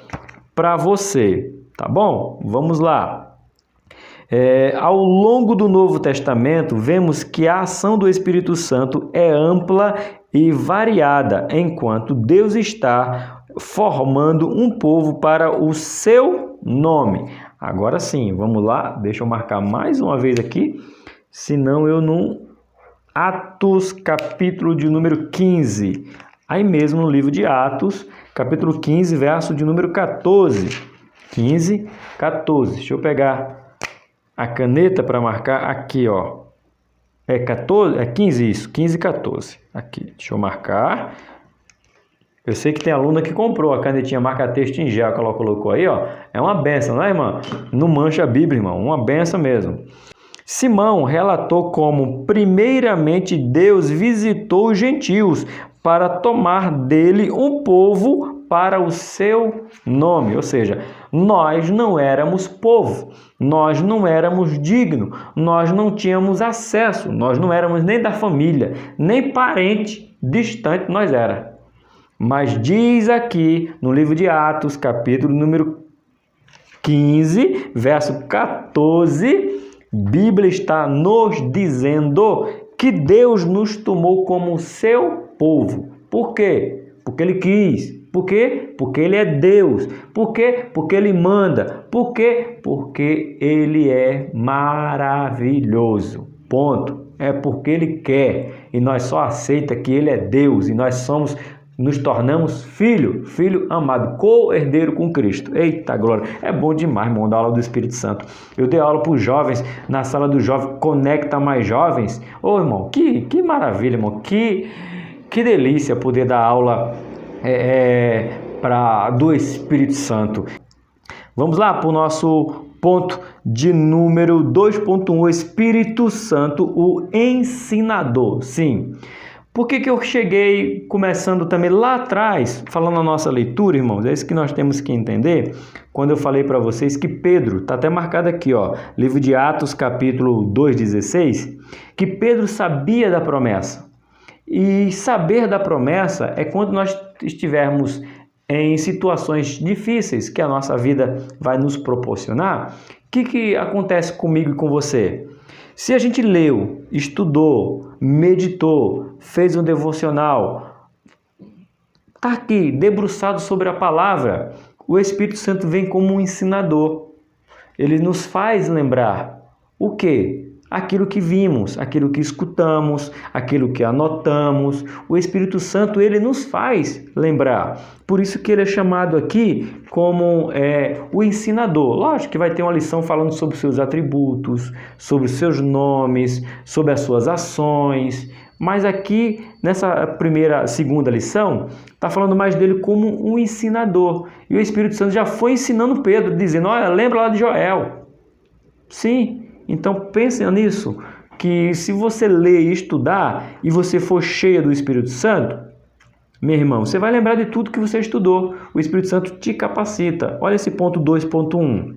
[SPEAKER 1] para você. Tá bom? Vamos lá. Ao longo do Novo Testamento, vemos que a ação do Espírito Santo é ampla e variada, enquanto Deus está formando um povo para o seu nome. Agora sim, vamos lá, deixa eu marcar mais uma vez aqui, senão eu não... Atos, capítulo de número 15, aí mesmo no livro de Atos, capítulo 15, verso de número 14. 15, 14, deixa eu pegar a caneta para marcar aqui, ó. É 14, é 15 isso, 15 e 14. Aqui, deixa eu marcar. Eu sei que tem aluna que comprou a canetinha marca-texto em gel que ela colocou aí, ó. É uma benção, né, irmã? Não mancha a Bíblia, irmão, uma benção mesmo. Simão relatou como, primeiramente, Deus visitou os gentios para tomar dele um povo para o seu nome. Ou seja, nós não éramos povo, nós não éramos dignos, nós não tínhamos acesso, nós não éramos nem da família, nem parente distante nós era. Mas diz aqui no livro de Atos, capítulo número 15, verso 14, Bíblia está nos dizendo que Deus nos tomou como seu povo. Por quê? Porque Ele quis. Por quê? Porque Ele é Deus. Por quê? Porque Ele manda. Por quê? Porque Ele é maravilhoso. Ponto. É porque Ele quer. E nós só aceitamos que Ele é Deus. E nós nos tornamos filho amado, co-herdeiro com Cristo. Eita glória, é bom demais, irmão, dar aula do Espírito Santo. Eu dei aula para os jovens, na sala do jovem, Conecta Mais Jovens. Ô irmão, que maravilha, irmão, que delícia poder dar aula do Espírito Santo. Vamos lá para o nosso ponto de número 2.1, o Espírito Santo, o ensinador. Sim. Por que eu cheguei começando também lá atrás, falando a nossa leitura, irmãos? É isso que nós temos que entender. Quando eu falei para vocês que Pedro, está até marcado aqui, ó, livro de Atos, capítulo 2:16, que Pedro sabia da promessa. E saber da promessa é quando nós estivermos em situações difíceis que a nossa vida vai nos proporcionar. O que acontece comigo e com você? Se a gente leu, estudou, meditou, fez um devocional, está aqui, debruçado sobre a palavra, o Espírito Santo vem como um ensinador. Ele nos faz lembrar o quê? aquilo que vimos, aquilo que escutamos, aquilo que anotamos. O Espírito Santo, ele nos faz lembrar. Por isso que ele é chamado aqui como o ensinador. Lógico que vai ter uma lição falando sobre os seus atributos, sobre os seus nomes, sobre as suas ações. Mas aqui, nessa segunda lição, está falando mais dele como um ensinador. E o Espírito Santo já foi ensinando Pedro, dizendo, olha, lembra lá de Joel. Sim, então pensem nisso, que se você ler e estudar, e você for cheia do Espírito Santo, meu irmão, você vai lembrar de tudo que você estudou. O Espírito Santo te capacita. Olha esse ponto 2.1.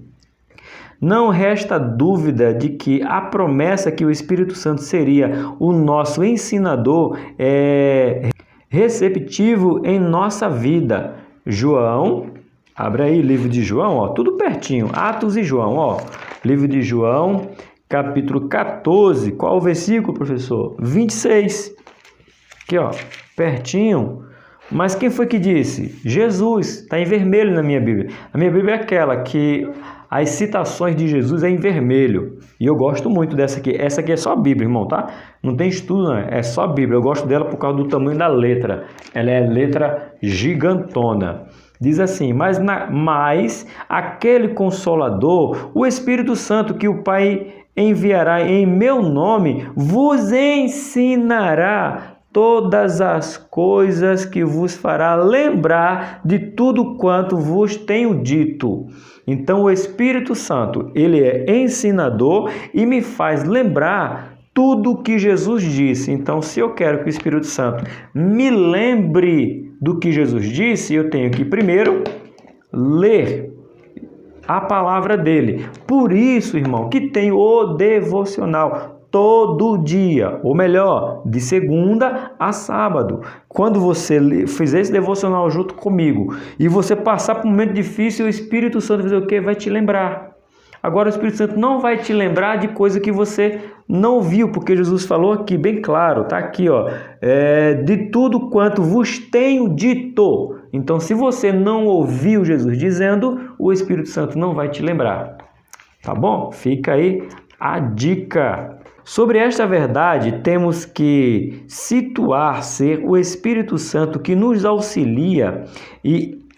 [SPEAKER 1] Não resta dúvida de que a promessa que o Espírito Santo seria o nosso ensinador é receptivo em nossa vida. João, abre aí, livro de João, ó, tudo pertinho, Atos e João, ó, livro de João, capítulo 14, qual o versículo, professor? 26, aqui ó, pertinho. Mas quem foi que disse? Jesus, está em vermelho na minha Bíblia. A minha Bíblia é aquela que as citações de Jesus é em vermelho. E eu gosto muito dessa aqui. Essa aqui é só a Bíblia, irmão, tá? Não tem estudo, não. É só a Bíblia. Eu gosto dela por causa do tamanho da letra. Ela é letra gigantona. Diz assim, mas aquele Consolador, o Espírito Santo que o Pai enviará em meu nome, vos ensinará todas as coisas que vos fará lembrar de tudo quanto vos tenho dito. Então o Espírito Santo, ele é ensinador e me faz lembrar tudo o que Jesus disse. Então, se eu quero que o Espírito Santo me lembre do que Jesus disse, eu tenho que primeiro ler a palavra dele. Por isso, irmão, que tem o devocional todo dia, ou melhor, de segunda a sábado. Quando você fizer esse devocional junto comigo e você passar por um momento difícil, o Espírito Santo vai fazer o quê? Vai te lembrar. Agora o Espírito Santo não vai te lembrar de coisa que você não viu, porque Jesus falou aqui bem claro, tá aqui, ó, de tudo quanto vos tenho dito. Então, se você não ouviu Jesus dizendo, o Espírito Santo não vai te lembrar. Tá bom? Fica aí a dica. Sobre esta verdade, temos que situar ser o Espírito Santo que nos auxilia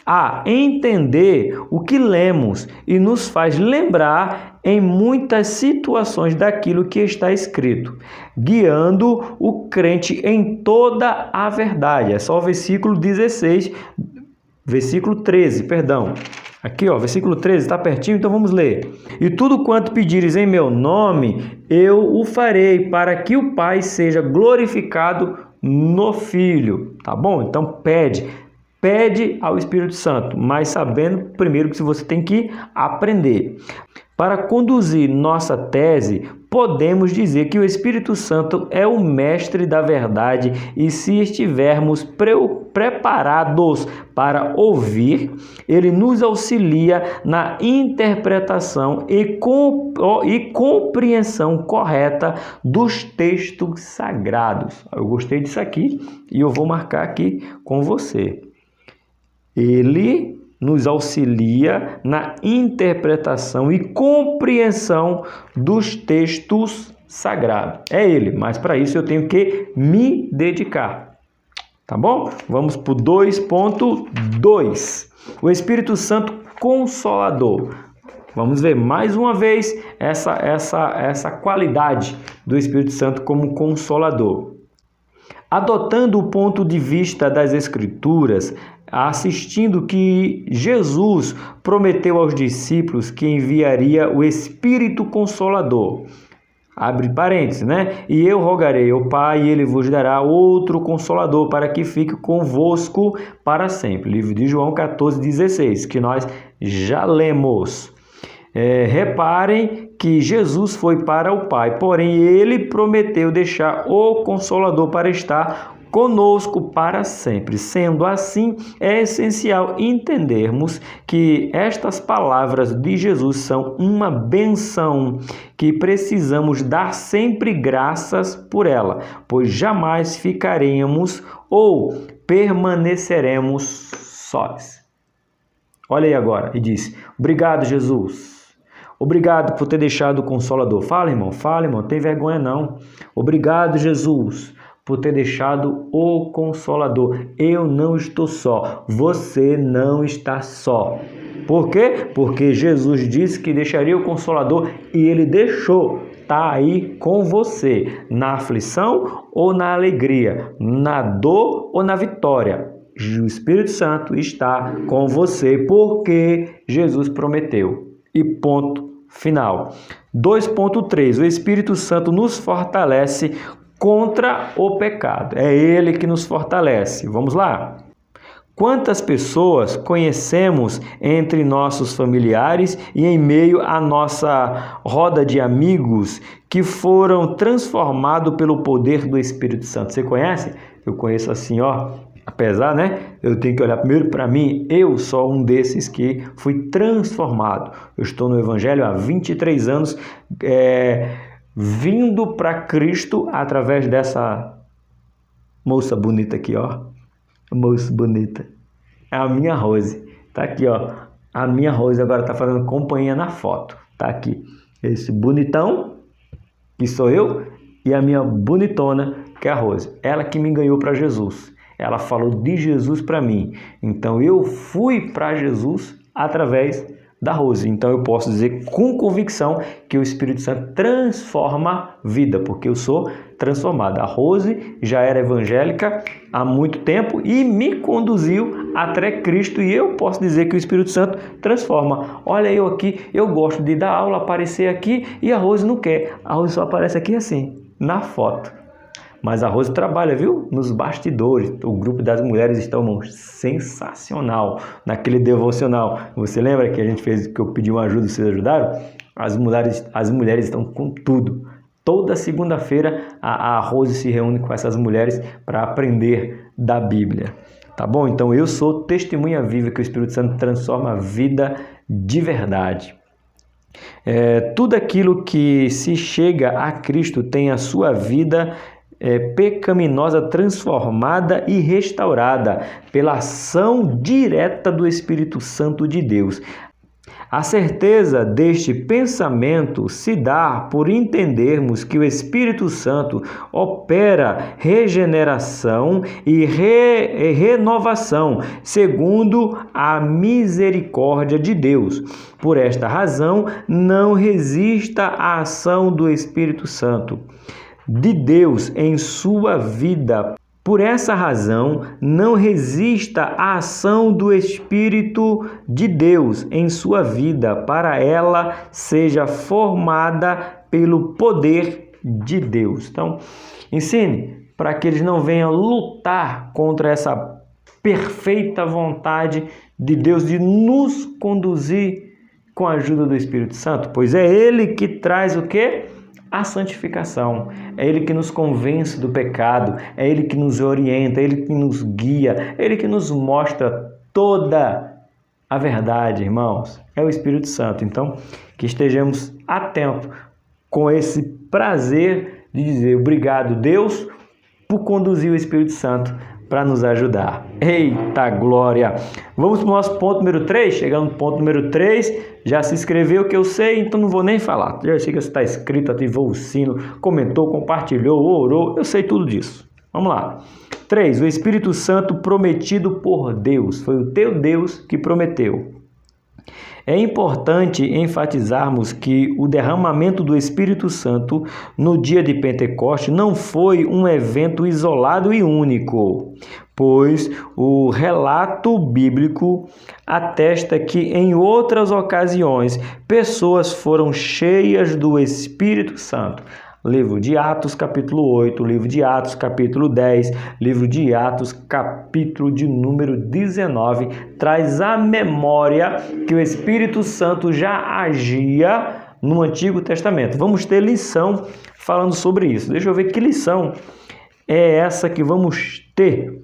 [SPEAKER 1] a entender o que lemos e nos faz lembrar em muitas situações daquilo que está escrito, guiando o crente em toda a verdade. É só o versículo 13, perdão. Aqui, ó, versículo 13, está pertinho, então vamos ler. E tudo quanto pedires em meu nome, eu o farei, para que o Pai seja glorificado no Filho. Tá bom? Então pede ao Espírito Santo, mas sabendo primeiro que você tem que aprender. Para conduzir nossa tese, podemos dizer que o Espírito Santo é o mestre da verdade e se estivermos preparados para ouvir, ele nos auxilia na interpretação e compreensão correta dos textos sagrados. Eu gostei disso aqui e eu vou marcar aqui com você. Ele nos auxilia na interpretação e compreensão dos textos sagrados. É ele, mas para isso eu tenho que me dedicar. Tá bom? Vamos para o 2.2. O Espírito Santo Consolador. Vamos ver mais uma vez essa qualidade do Espírito Santo como Consolador. Adotando o ponto de vista das Escrituras, assistindo que Jesus prometeu aos discípulos que enviaria o Espírito Consolador. Abre parênteses, né? E eu rogarei ao Pai e ele vos dará outro Consolador para que fique convosco para sempre. Livro de João 14,16, que nós já lemos. Reparem que Jesus foi para o Pai, porém ele prometeu deixar o Consolador para estar conosco para sempre. Sendo assim, é essencial entendermos que estas palavras de Jesus são uma benção que precisamos dar sempre graças por ela, pois jamais ficaremos ou permaneceremos sós. Olha aí agora, e diz: obrigado, Jesus. Obrigado por ter deixado o Consolador. Fala, irmão, não tem vergonha não. Obrigado, Jesus, por ter deixado o Consolador. Eu não estou só, você não está só. Por quê? Porque Jesus disse que deixaria o Consolador e Ele deixou. Está aí com você, na aflição ou na alegria, na dor ou na vitória. O Espírito Santo está com você porque Jesus prometeu. E ponto final. 2.3. O Espírito Santo nos fortalece contra o pecado. É Ele que nos fortalece. Vamos lá? Quantas pessoas conhecemos entre nossos familiares e em meio à nossa roda de amigos que foram transformados pelo poder do Espírito Santo? Você conhece? Eu conheço assim, ó. Apesar, eu tenho que olhar primeiro para mim. Eu sou um desses que fui transformado. Eu estou no Evangelho há 23 anos, vindo para Cristo através dessa moça bonita aqui, ó. Moça bonita. É a minha Rose. Tá aqui, ó. A minha Rose agora tá fazendo companhia na foto. Tá aqui. Esse bonitão, que sou eu, e a minha bonitona, que é a Rose. Ela que me ganhou para Jesus. Ela falou de Jesus para mim. Então eu fui para Jesus através da Rose. Então eu posso dizer com convicção que o Espírito Santo transforma vida, porque eu sou transformado. A Rose já era evangélica há muito tempo e me conduziu até Cristo, e eu posso dizer que o Espírito Santo transforma. Olha eu aqui, eu gosto de dar aula, aparecer aqui, e a Rose não quer. A Rose só aparece aqui assim, na foto. Mas a Rose trabalha, viu? Nos bastidores. O grupo das mulheres está sensacional naquele devocional. Você lembra que a gente fez, que eu pedi uma ajuda, vocês ajudaram? As mulheres estão com tudo. Toda segunda-feira a Rose se reúne com essas mulheres para aprender da Bíblia. Tá bom? Então eu sou testemunha viva que o Espírito Santo transforma a vida de verdade. Tudo aquilo que se chega a Cristo tem a sua vida pecaminosa transformada e restaurada pela ação direta do Espírito Santo de Deus. A certeza deste pensamento se dá por entendermos que o Espírito Santo opera regeneração e renovação segundo a misericórdia de Deus. Por esta razão, não resista à ação do Espírito Santo de Deus em sua vida. Por essa razão, não resista à ação do Espírito de Deus em sua vida, para ela seja formada pelo poder de Deus. Então, ensine para que eles não venham lutar contra essa perfeita vontade de Deus de nos conduzir com a ajuda do Espírito Santo, pois é Ele que traz o quê? A santificação. É Ele que nos convence do pecado, é Ele que nos orienta, é Ele que nos guia, é Ele que nos mostra toda a verdade, irmãos. É o Espírito Santo. Então, que estejamos atentos com esse prazer de dizer obrigado, Deus, por conduzir o Espírito Santo para nos ajudar. Eita glória! Vamos para o nosso ponto número 3. Chegando no ponto número 3, já se inscreveu, que eu sei, então não vou nem falar. Já sei que você está inscrito, ativou o sino, comentou, compartilhou, orou, eu sei tudo disso. Vamos lá. 3. O Espírito Santo prometido por Deus. Foi o teu Deus que prometeu. É importante enfatizarmos que o derramamento do Espírito Santo no dia de Pentecostes não foi um evento isolado e único, pois o relato bíblico atesta que em outras ocasiões pessoas foram cheias do Espírito Santo. Livro de Atos, capítulo 8, livro de Atos, capítulo 10, livro de Atos, capítulo de número 19, traz à memória que o Espírito Santo já agia no Antigo Testamento. Vamos ter lição falando sobre isso. Deixa eu ver que lição é essa que vamos ter.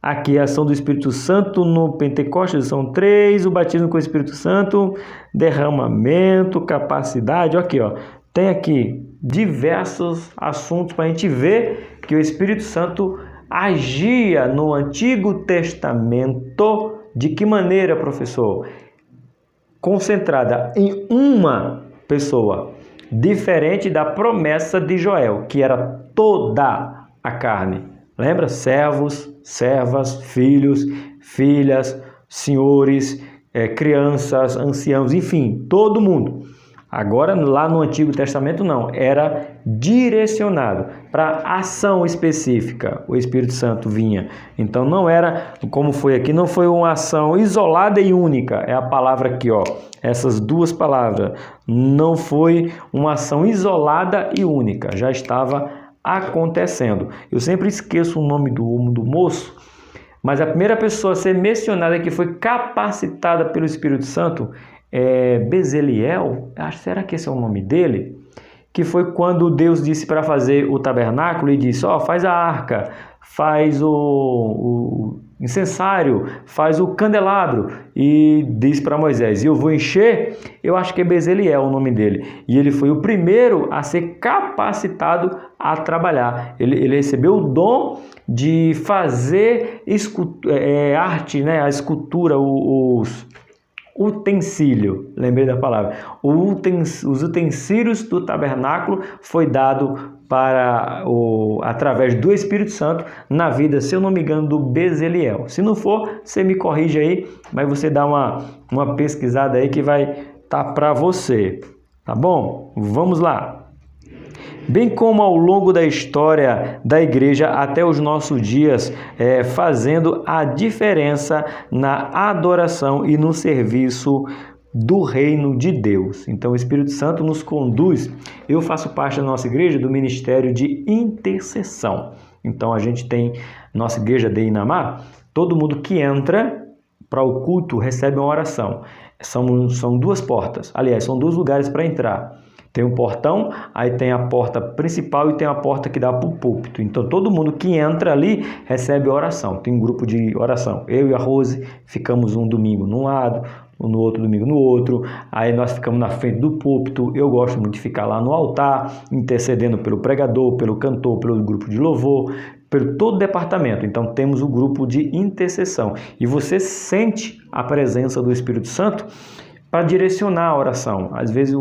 [SPEAKER 1] Aqui a ação do Espírito Santo no Pentecostes, são 3, o batismo com o Espírito Santo, derramamento, capacidade, aqui ó. Tem aqui diversos assuntos para a gente ver que o Espírito Santo agia no Antigo Testamento. De que maneira, professor? concentrada em uma pessoa, diferente da promessa de Joel, que era toda a carne. Lembra? Servos, servas, filhos, filhas, senhores, crianças, anciãos, enfim, todo mundo. Agora, lá no Antigo Testamento, não. Era direcionado para ação específica. O Espírito Santo vinha. Então, não era, como foi aqui, não foi uma ação isolada e única. É a palavra aqui, ó. Essas duas palavras. Não foi uma ação isolada e única. Já estava acontecendo. Eu sempre esqueço o nome do moço, mas a primeira pessoa a ser mencionada que foi capacitada pelo Espírito Santo Bezaliel, será que esse é o nome dele? Que foi quando Deus disse para fazer o tabernáculo e disse, faz a arca, faz o incensário, faz o candelabro, e diz para Moisés, eu vou encher, eu acho que é Bezaliel o nome dele, e ele foi o primeiro a ser capacitado a trabalhar. Ele recebeu o dom de fazer arte, né? A escultura, os utensílio, lembrei da palavra, os utensílios do tabernáculo foi dado através do Espírito Santo na vida, se eu não me engano, do Bezaliel. Se não for, você me corrige aí, mas você dá uma pesquisada aí que vai estar para você, tá bom? Vamos lá. Bem como ao longo da história da igreja até os nossos dias, fazendo a diferença na adoração e no serviço do reino de Deus. Então o Espírito Santo nos conduz. Eu faço parte da nossa igreja do ministério de intercessão. Então a gente tem nossa igreja de Inamá, todo mundo que entra para o culto recebe uma oração. São duas portas, aliás, são dois lugares para entrar. Tem um portão, aí tem a porta principal e tem a porta que dá para o púlpito. Então, todo mundo que entra ali recebe oração. Tem um grupo de oração. Eu e a Rose ficamos um domingo num lado, no outro domingo no outro. Aí nós ficamos na frente do púlpito. Eu gosto muito de ficar lá no altar, intercedendo pelo pregador, pelo cantor, pelo grupo de louvor, pelo todo o departamento. Então, temos o grupo de intercessão. E você sente a presença do Espírito Santo para direcionar a oração. Às vezes,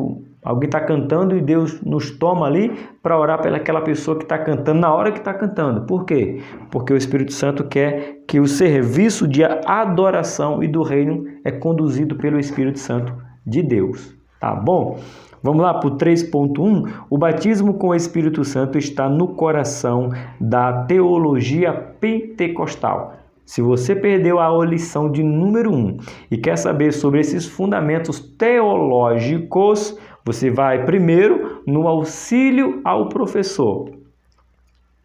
[SPEAKER 1] alguém está cantando e Deus nos toma ali para orar pelaquela pessoa que está cantando na hora que está cantando. Por quê? Porque o Espírito Santo quer que o serviço de adoração e do reino é conduzido pelo Espírito Santo de Deus. Tá bom? Vamos lá para o 3.1. O batismo com o Espírito Santo está no coração da teologia pentecostal. Se você perdeu a lição de número 1 e quer saber sobre esses fundamentos teológicos, você vai primeiro no auxílio ao professor.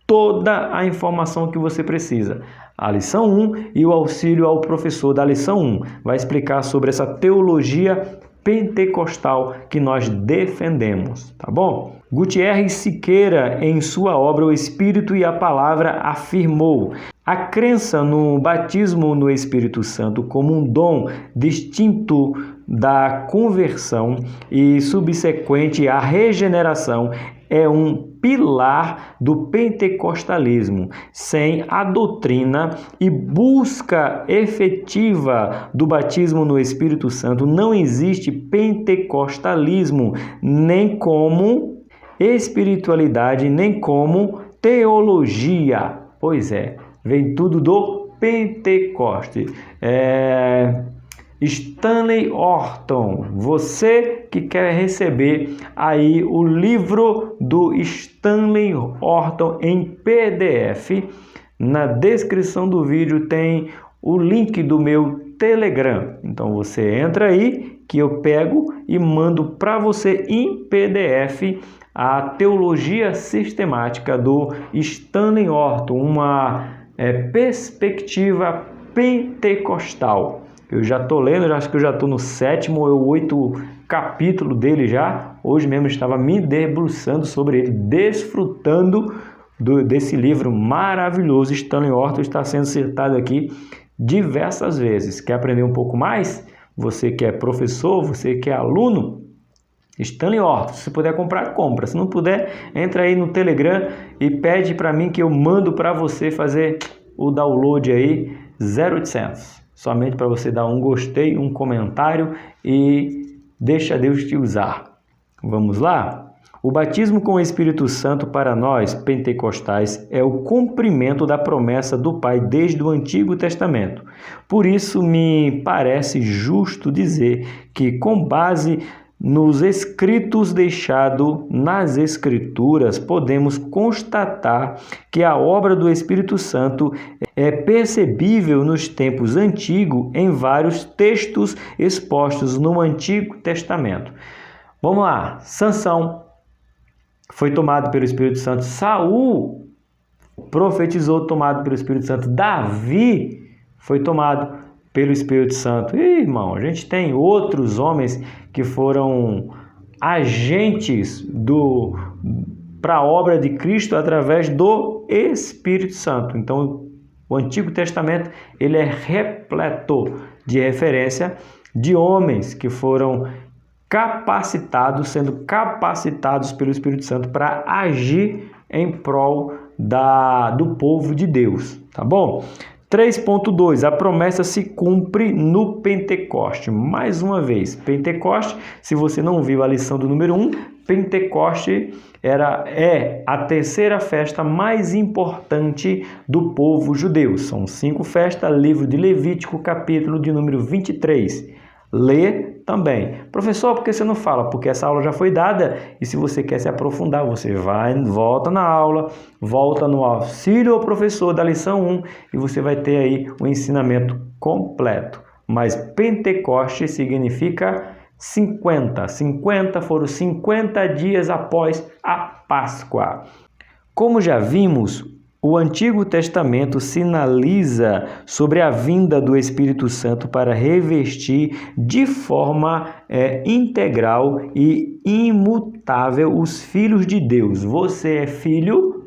[SPEAKER 1] Toda a informação que você precisa. A lição 1 e o auxílio ao professor da lição 1 vai explicar sobre essa teologia pentecostal que nós defendemos, tá bom? Gutierrez Siqueira, em sua obra O Espírito e a Palavra, afirmou: a crença no batismo no Espírito Santo como um dom distinto da conversão e subsequente à regeneração é um pilar do pentecostalismo. Sem a doutrina e busca efetiva do batismo no Espírito Santo, não existe pentecostalismo, nem como espiritualidade, nem como teologia. Pois é, vem tudo do Pentecoste. Stanley Horton, você que quer receber aí o livro do Stanley Horton em PDF, na descrição do vídeo tem o link do meu Telegram. Então você entra aí que eu pego e mando para você em PDF a teologia sistemática do Stanley Horton, uma perspectiva pentecostal. Eu já estou lendo, acho que eu já estou no 7º ou 8º capítulo dele já. Hoje mesmo eu estava me debruçando sobre ele, desfrutando desse livro maravilhoso. Stanley Horton está sendo citado aqui diversas vezes. Quer aprender um pouco mais? Você que é professor, você que é aluno, Stanley Horton, se puder comprar, compra. Se não puder, entra aí no Telegram e pede para mim que eu mando para você fazer o download aí, 0800 somente para você dar um gostei, um comentário e deixa Deus te usar. Vamos lá? O batismo com o Espírito Santo para nós, pentecostais, é o cumprimento da promessa do Pai desde o Antigo Testamento. Por isso, me parece justo dizer que, com base nos escritos deixados nas Escrituras, podemos constatar que a obra do Espírito Santo é percebível nos tempos antigos em vários textos expostos no Antigo Testamento. Vamos lá, Sansão foi tomado pelo Espírito Santo. Saul profetizou tomado pelo Espírito Santo. Davi foi tomado pelo Espírito Santo. E, irmão, a gente tem outros homens que foram agentes para a obra de Cristo através do Espírito Santo. Então, o Antigo Testamento ele é repleto de referência de homens que foram sendo capacitados pelo Espírito Santo para agir em prol do povo de Deus, tá bom? 3.2, a promessa se cumpre no Pentecoste. Mais uma vez, Pentecoste, se você não viu a lição do número 1, Pentecoste é a terceira festa mais importante do povo judeu. São 5 festas, livro de Levítico, capítulo de número 23. Lê também. Professor, por que você não fala? Porque essa aula já foi dada e se você quer se aprofundar, você volta na aula, volta no auxílio ao professor da lição 1 e você vai ter aí o ensinamento completo. Mas Pentecoste significa 50. 50 foram 50 dias após a Páscoa. Como já vimos, o Antigo Testamento sinaliza sobre a vinda do Espírito Santo para revestir de forma integral e imutável os filhos de Deus. Você é filho?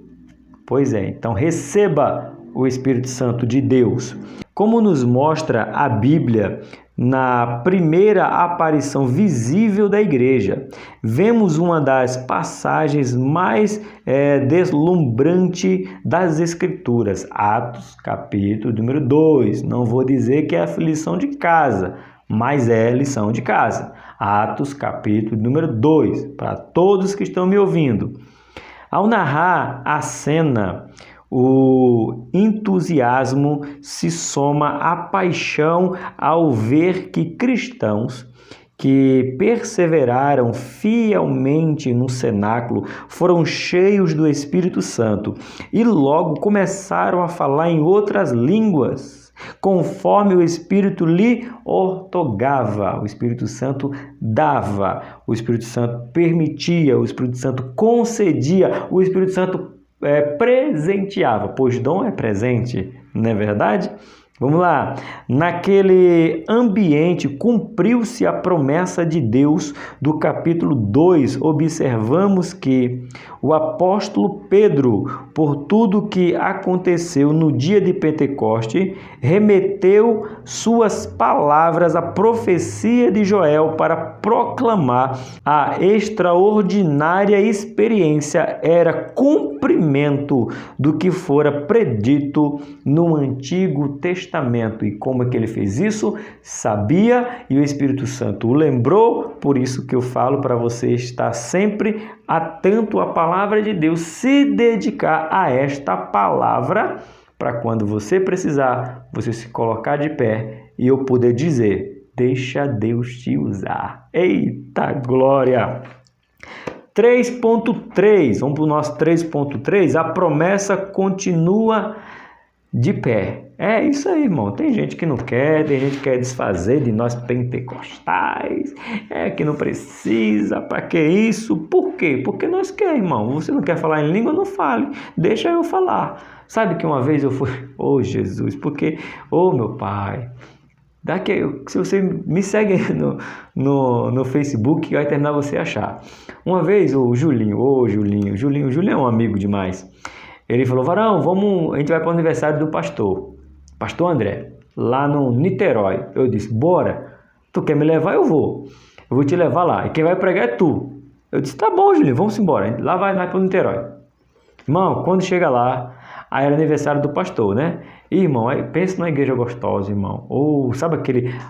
[SPEAKER 1] Pois é, então receba o Espírito Santo de Deus. Como nos mostra a Bíblia, na primeira aparição visível da igreja, vemos uma das passagens mais deslumbrantes das Escrituras, Atos, capítulo número 2. Não vou dizer que é a lição de casa, mas é lição de casa. Atos, capítulo número 2, para todos que estão me ouvindo. Ao narrar a cena, o entusiasmo se soma à paixão ao ver que cristãos que perseveraram fielmente no cenáculo foram cheios do Espírito Santo e logo começaram a falar em outras línguas, conforme o Espírito lhe ortogava. O Espírito Santo dava, o Espírito Santo permitia, o Espírito Santo concedia, o Espírito Santo presenteava, pois dom é presente, não é verdade? Vamos lá. Naquele ambiente cumpriu-se a promessa de Deus do capítulo 2. Observamos que o apóstolo Pedro, por tudo que aconteceu no dia de Pentecoste, remeteu suas palavras à profecia de Joel para proclamar a extraordinária experiência era cumprimento do que fora predito no Antigo Testamento. E como é que ele fez isso? Sabia e o Espírito Santo o lembrou, por isso que eu falo para você estar sempre atento à palavra de Deus, se dedicar a esta palavra, para quando você precisar, você se colocar de pé e eu poder dizer, deixa Deus te usar. Eita glória! 3.3, vamos para o nosso 3.3, a promessa continua de pé. É isso aí, irmão. Tem gente que não quer, tem gente que quer desfazer de nós pentecostais, que não precisa, para que isso? Por quê? Porque nós quer, irmão. Você não quer falar em língua, não fale. Deixa eu falar. Sabe que uma vez eu fui, Jesus, porque, meu pai, se você me segue no Facebook, vai terminar você achar. Uma vez o Julinho é um amigo demais. Ele falou, Varão, a gente vai para o aniversário do pastor André, lá no Niterói. Eu disse, bora, tu quer me levar? Eu vou te levar lá, e quem vai pregar é tu. Eu disse, tá bom, Julinho, vamos embora, lá vai para o Niterói. Irmão, quando chega lá, Aí era aniversário do pastor, né? E, irmão, aí pensa numa igreja gostosa, irmão. Ou sabe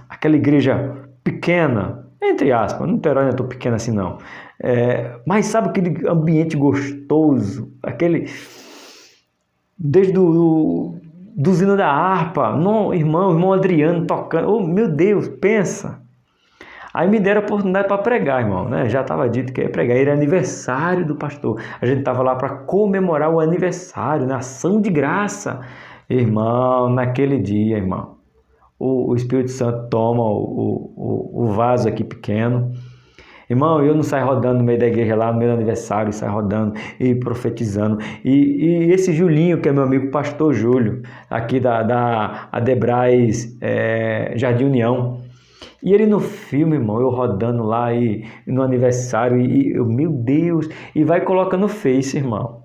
[SPEAKER 1] aquela igreja pequena, entre aspas, não Niterói não é tão pequena assim não. Mas sabe aquele ambiente gostoso, desde do hino da harpa, o irmão Adriano tocando, oh meu Deus, pensa. Aí me deram a oportunidade para pregar, irmão, né? Já estava dito que ia pregar, era aniversário do pastor, a gente estava lá para comemorar o aniversário, na ação de graça. Irmão, naquele dia, irmão, o Espírito Santo toma o vaso aqui pequeno. Irmão, eu não saio rodando no meio da igreja lá, no meu aniversário, saio rodando e profetizando. E esse Julinho, que é meu amigo pastor Júlio, aqui da Adebrais Jardim União. E ele no filme, irmão, eu rodando lá e no aniversário, meu Deus, e vai colocando no Face, irmão.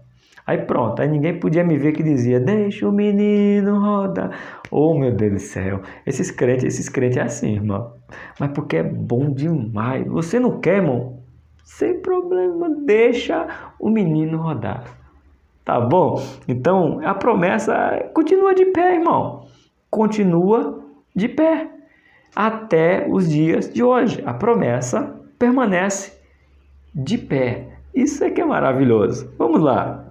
[SPEAKER 1] Aí pronto, aí ninguém podia me ver que dizia, deixa o menino rodar. Oh, meu Deus do céu, esses crentes é assim, irmão. Mas porque é bom demais. Você não quer, irmão? Sem problema, deixa o menino rodar. Tá bom? Então, a promessa continua de pé, irmão. Continua de pé. Até os dias de hoje. A promessa permanece de pé. Isso é que é maravilhoso. Vamos lá.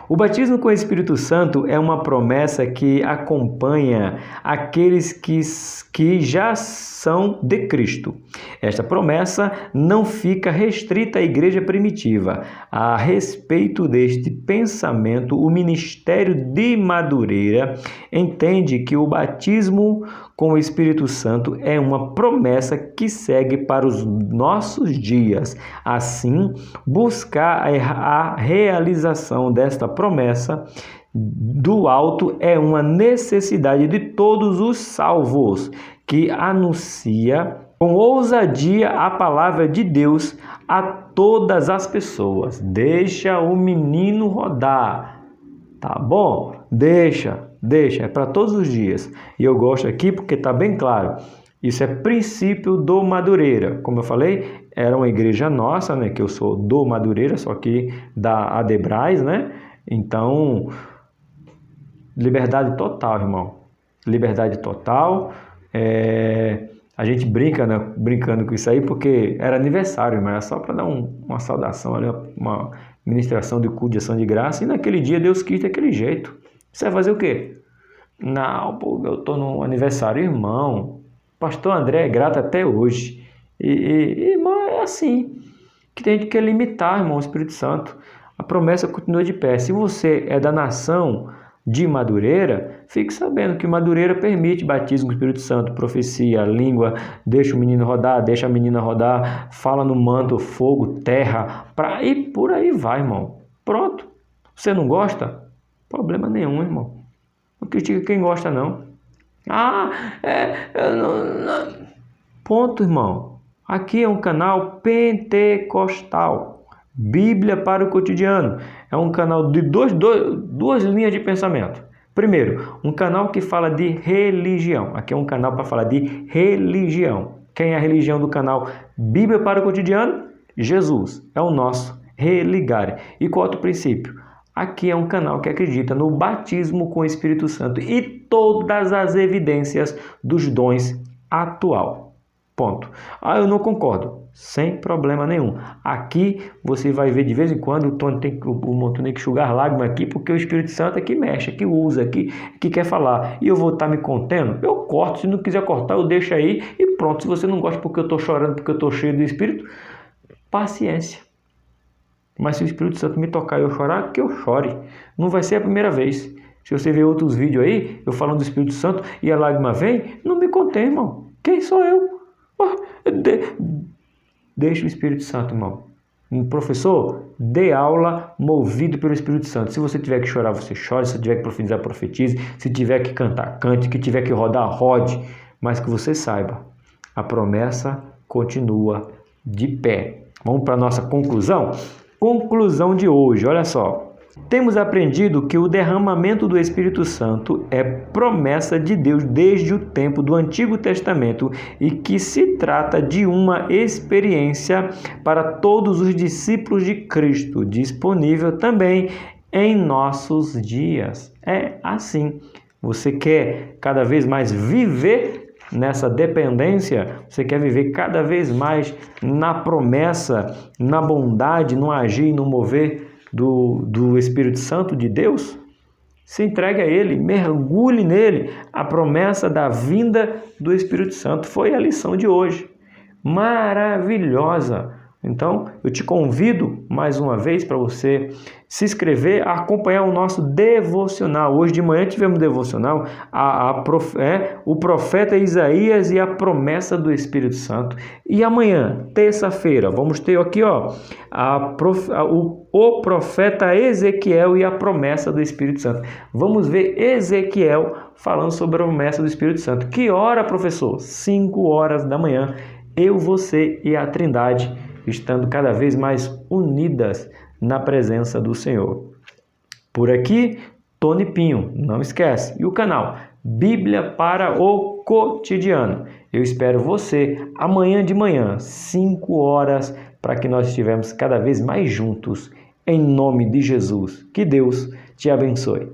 [SPEAKER 1] O batismo com o Espírito Santo é uma promessa que acompanha aqueles que já são de Cristo. Esta promessa não fica restrita à igreja primitiva. A respeito deste pensamento, o Ministério de Madureira entende que o batismo com o Espírito Santo é uma promessa que segue para os nossos dias. Assim, buscar a realização desta promessa do alto é uma necessidade de todos os salvos, que anuncia com ousadia a palavra de Deus a todas as pessoas. Deixa o menino rodar, tá bom? Deixa, é para todos os dias. E eu gosto aqui porque está bem claro. Isso é princípio do Madureira. Como eu falei, era uma igreja nossa, né? Que eu sou do Madureira, só que da Adebrais, né? Então, liberdade total, irmão. Liberdade total. A gente brinca, né? Brincando com isso aí, porque era aniversário, mas era só para dar uma saudação ali, uma ministração de culto de ação de graça. E naquele dia Deus quis daquele jeito. Você vai fazer o quê? Não, pô, eu estou no aniversário, irmão. Pastor André é grato até hoje. Irmão, é assim. Que tem que limitar, irmão, o Espírito Santo. A promessa continua de pé. Se você é da nação de Madureira, fique sabendo que Madureira permite batismo com o Espírito Santo, profecia, língua, deixa o menino rodar, deixa a menina rodar, fala no manto, fogo, terra, e por aí vai, irmão. Pronto. Você não gosta? Problema nenhum, irmão. Não critica quem gosta, não. Não. Ponto, irmão. Aqui é um canal pentecostal. Bíblia para o cotidiano. É um canal de duas linhas de pensamento. Primeiro, um canal que fala de religião. Aqui é um canal para falar de religião. Quem é a religião do canal Bíblia para o cotidiano? Jesus. É o nosso religare. E qual outro princípio? Aqui é um canal que acredita no batismo com o Espírito Santo e todas as evidências dos dons atual. Ponto. Eu não concordo. Sem problema nenhum. Aqui você vai ver de vez em quando o Montônio tem que enxugar lágrimas aqui, porque o Espírito Santo é que mexe, é que usa, que quer falar. E eu vou estar me contendo? Eu corto. Se não quiser cortar, eu deixo aí e pronto. Se você não gosta porque eu estou chorando, porque eu estou cheio do Espírito, paciência. Mas se o Espírito Santo me tocar e eu chorar, que eu chore. Não vai ser a primeira vez. Se você ver outros vídeos aí, eu falando do Espírito Santo e a lágrima vem, não me contém, irmão. Quem sou eu? Deixa o Espírito Santo, irmão. Um professor, dê aula movido pelo Espírito Santo. Se você tiver que chorar, você chore. Se tiver que profetizar, profetize. Se tiver que cantar, cante. Se tiver que rodar, rode. Mas que você saiba, a promessa continua de pé. Vamos para a nossa conclusão? Conclusão de hoje, olha só. Temos aprendido que o derramamento do Espírito Santo é promessa de Deus desde o tempo do Antigo Testamento e que se trata de uma experiência para todos os discípulos de Cristo, disponível também em nossos dias. É assim. Você quer cada vez mais viver nessa dependência? Você quer viver cada vez mais na promessa, na bondade, no agir e no mover do Espírito Santo de Deus? Se entregue a Ele, mergulhe nele. A promessa da vinda do Espírito Santo foi a lição de hoje. Maravilhosa! Então, eu te convido mais uma vez para você se inscrever, acompanhar o nosso devocional. Hoje de manhã tivemos devocional, o profeta Isaías e a promessa do Espírito Santo. E amanhã, terça-feira, vamos ter aqui o profeta Ezequiel e a promessa do Espírito Santo. Vamos ver Ezequiel falando sobre a promessa do Espírito Santo. Que hora, professor? 5 horas da manhã. Eu, você e a Trindade estando cada vez mais unidas na presença do Senhor. Por aqui, Tony Pinho, não esquece. E o canal Bíblia para o Cotidiano. Eu espero você amanhã de manhã, 5 horas, para que nós estivermos cada vez mais juntos. Em nome de Jesus. Que Deus te abençoe.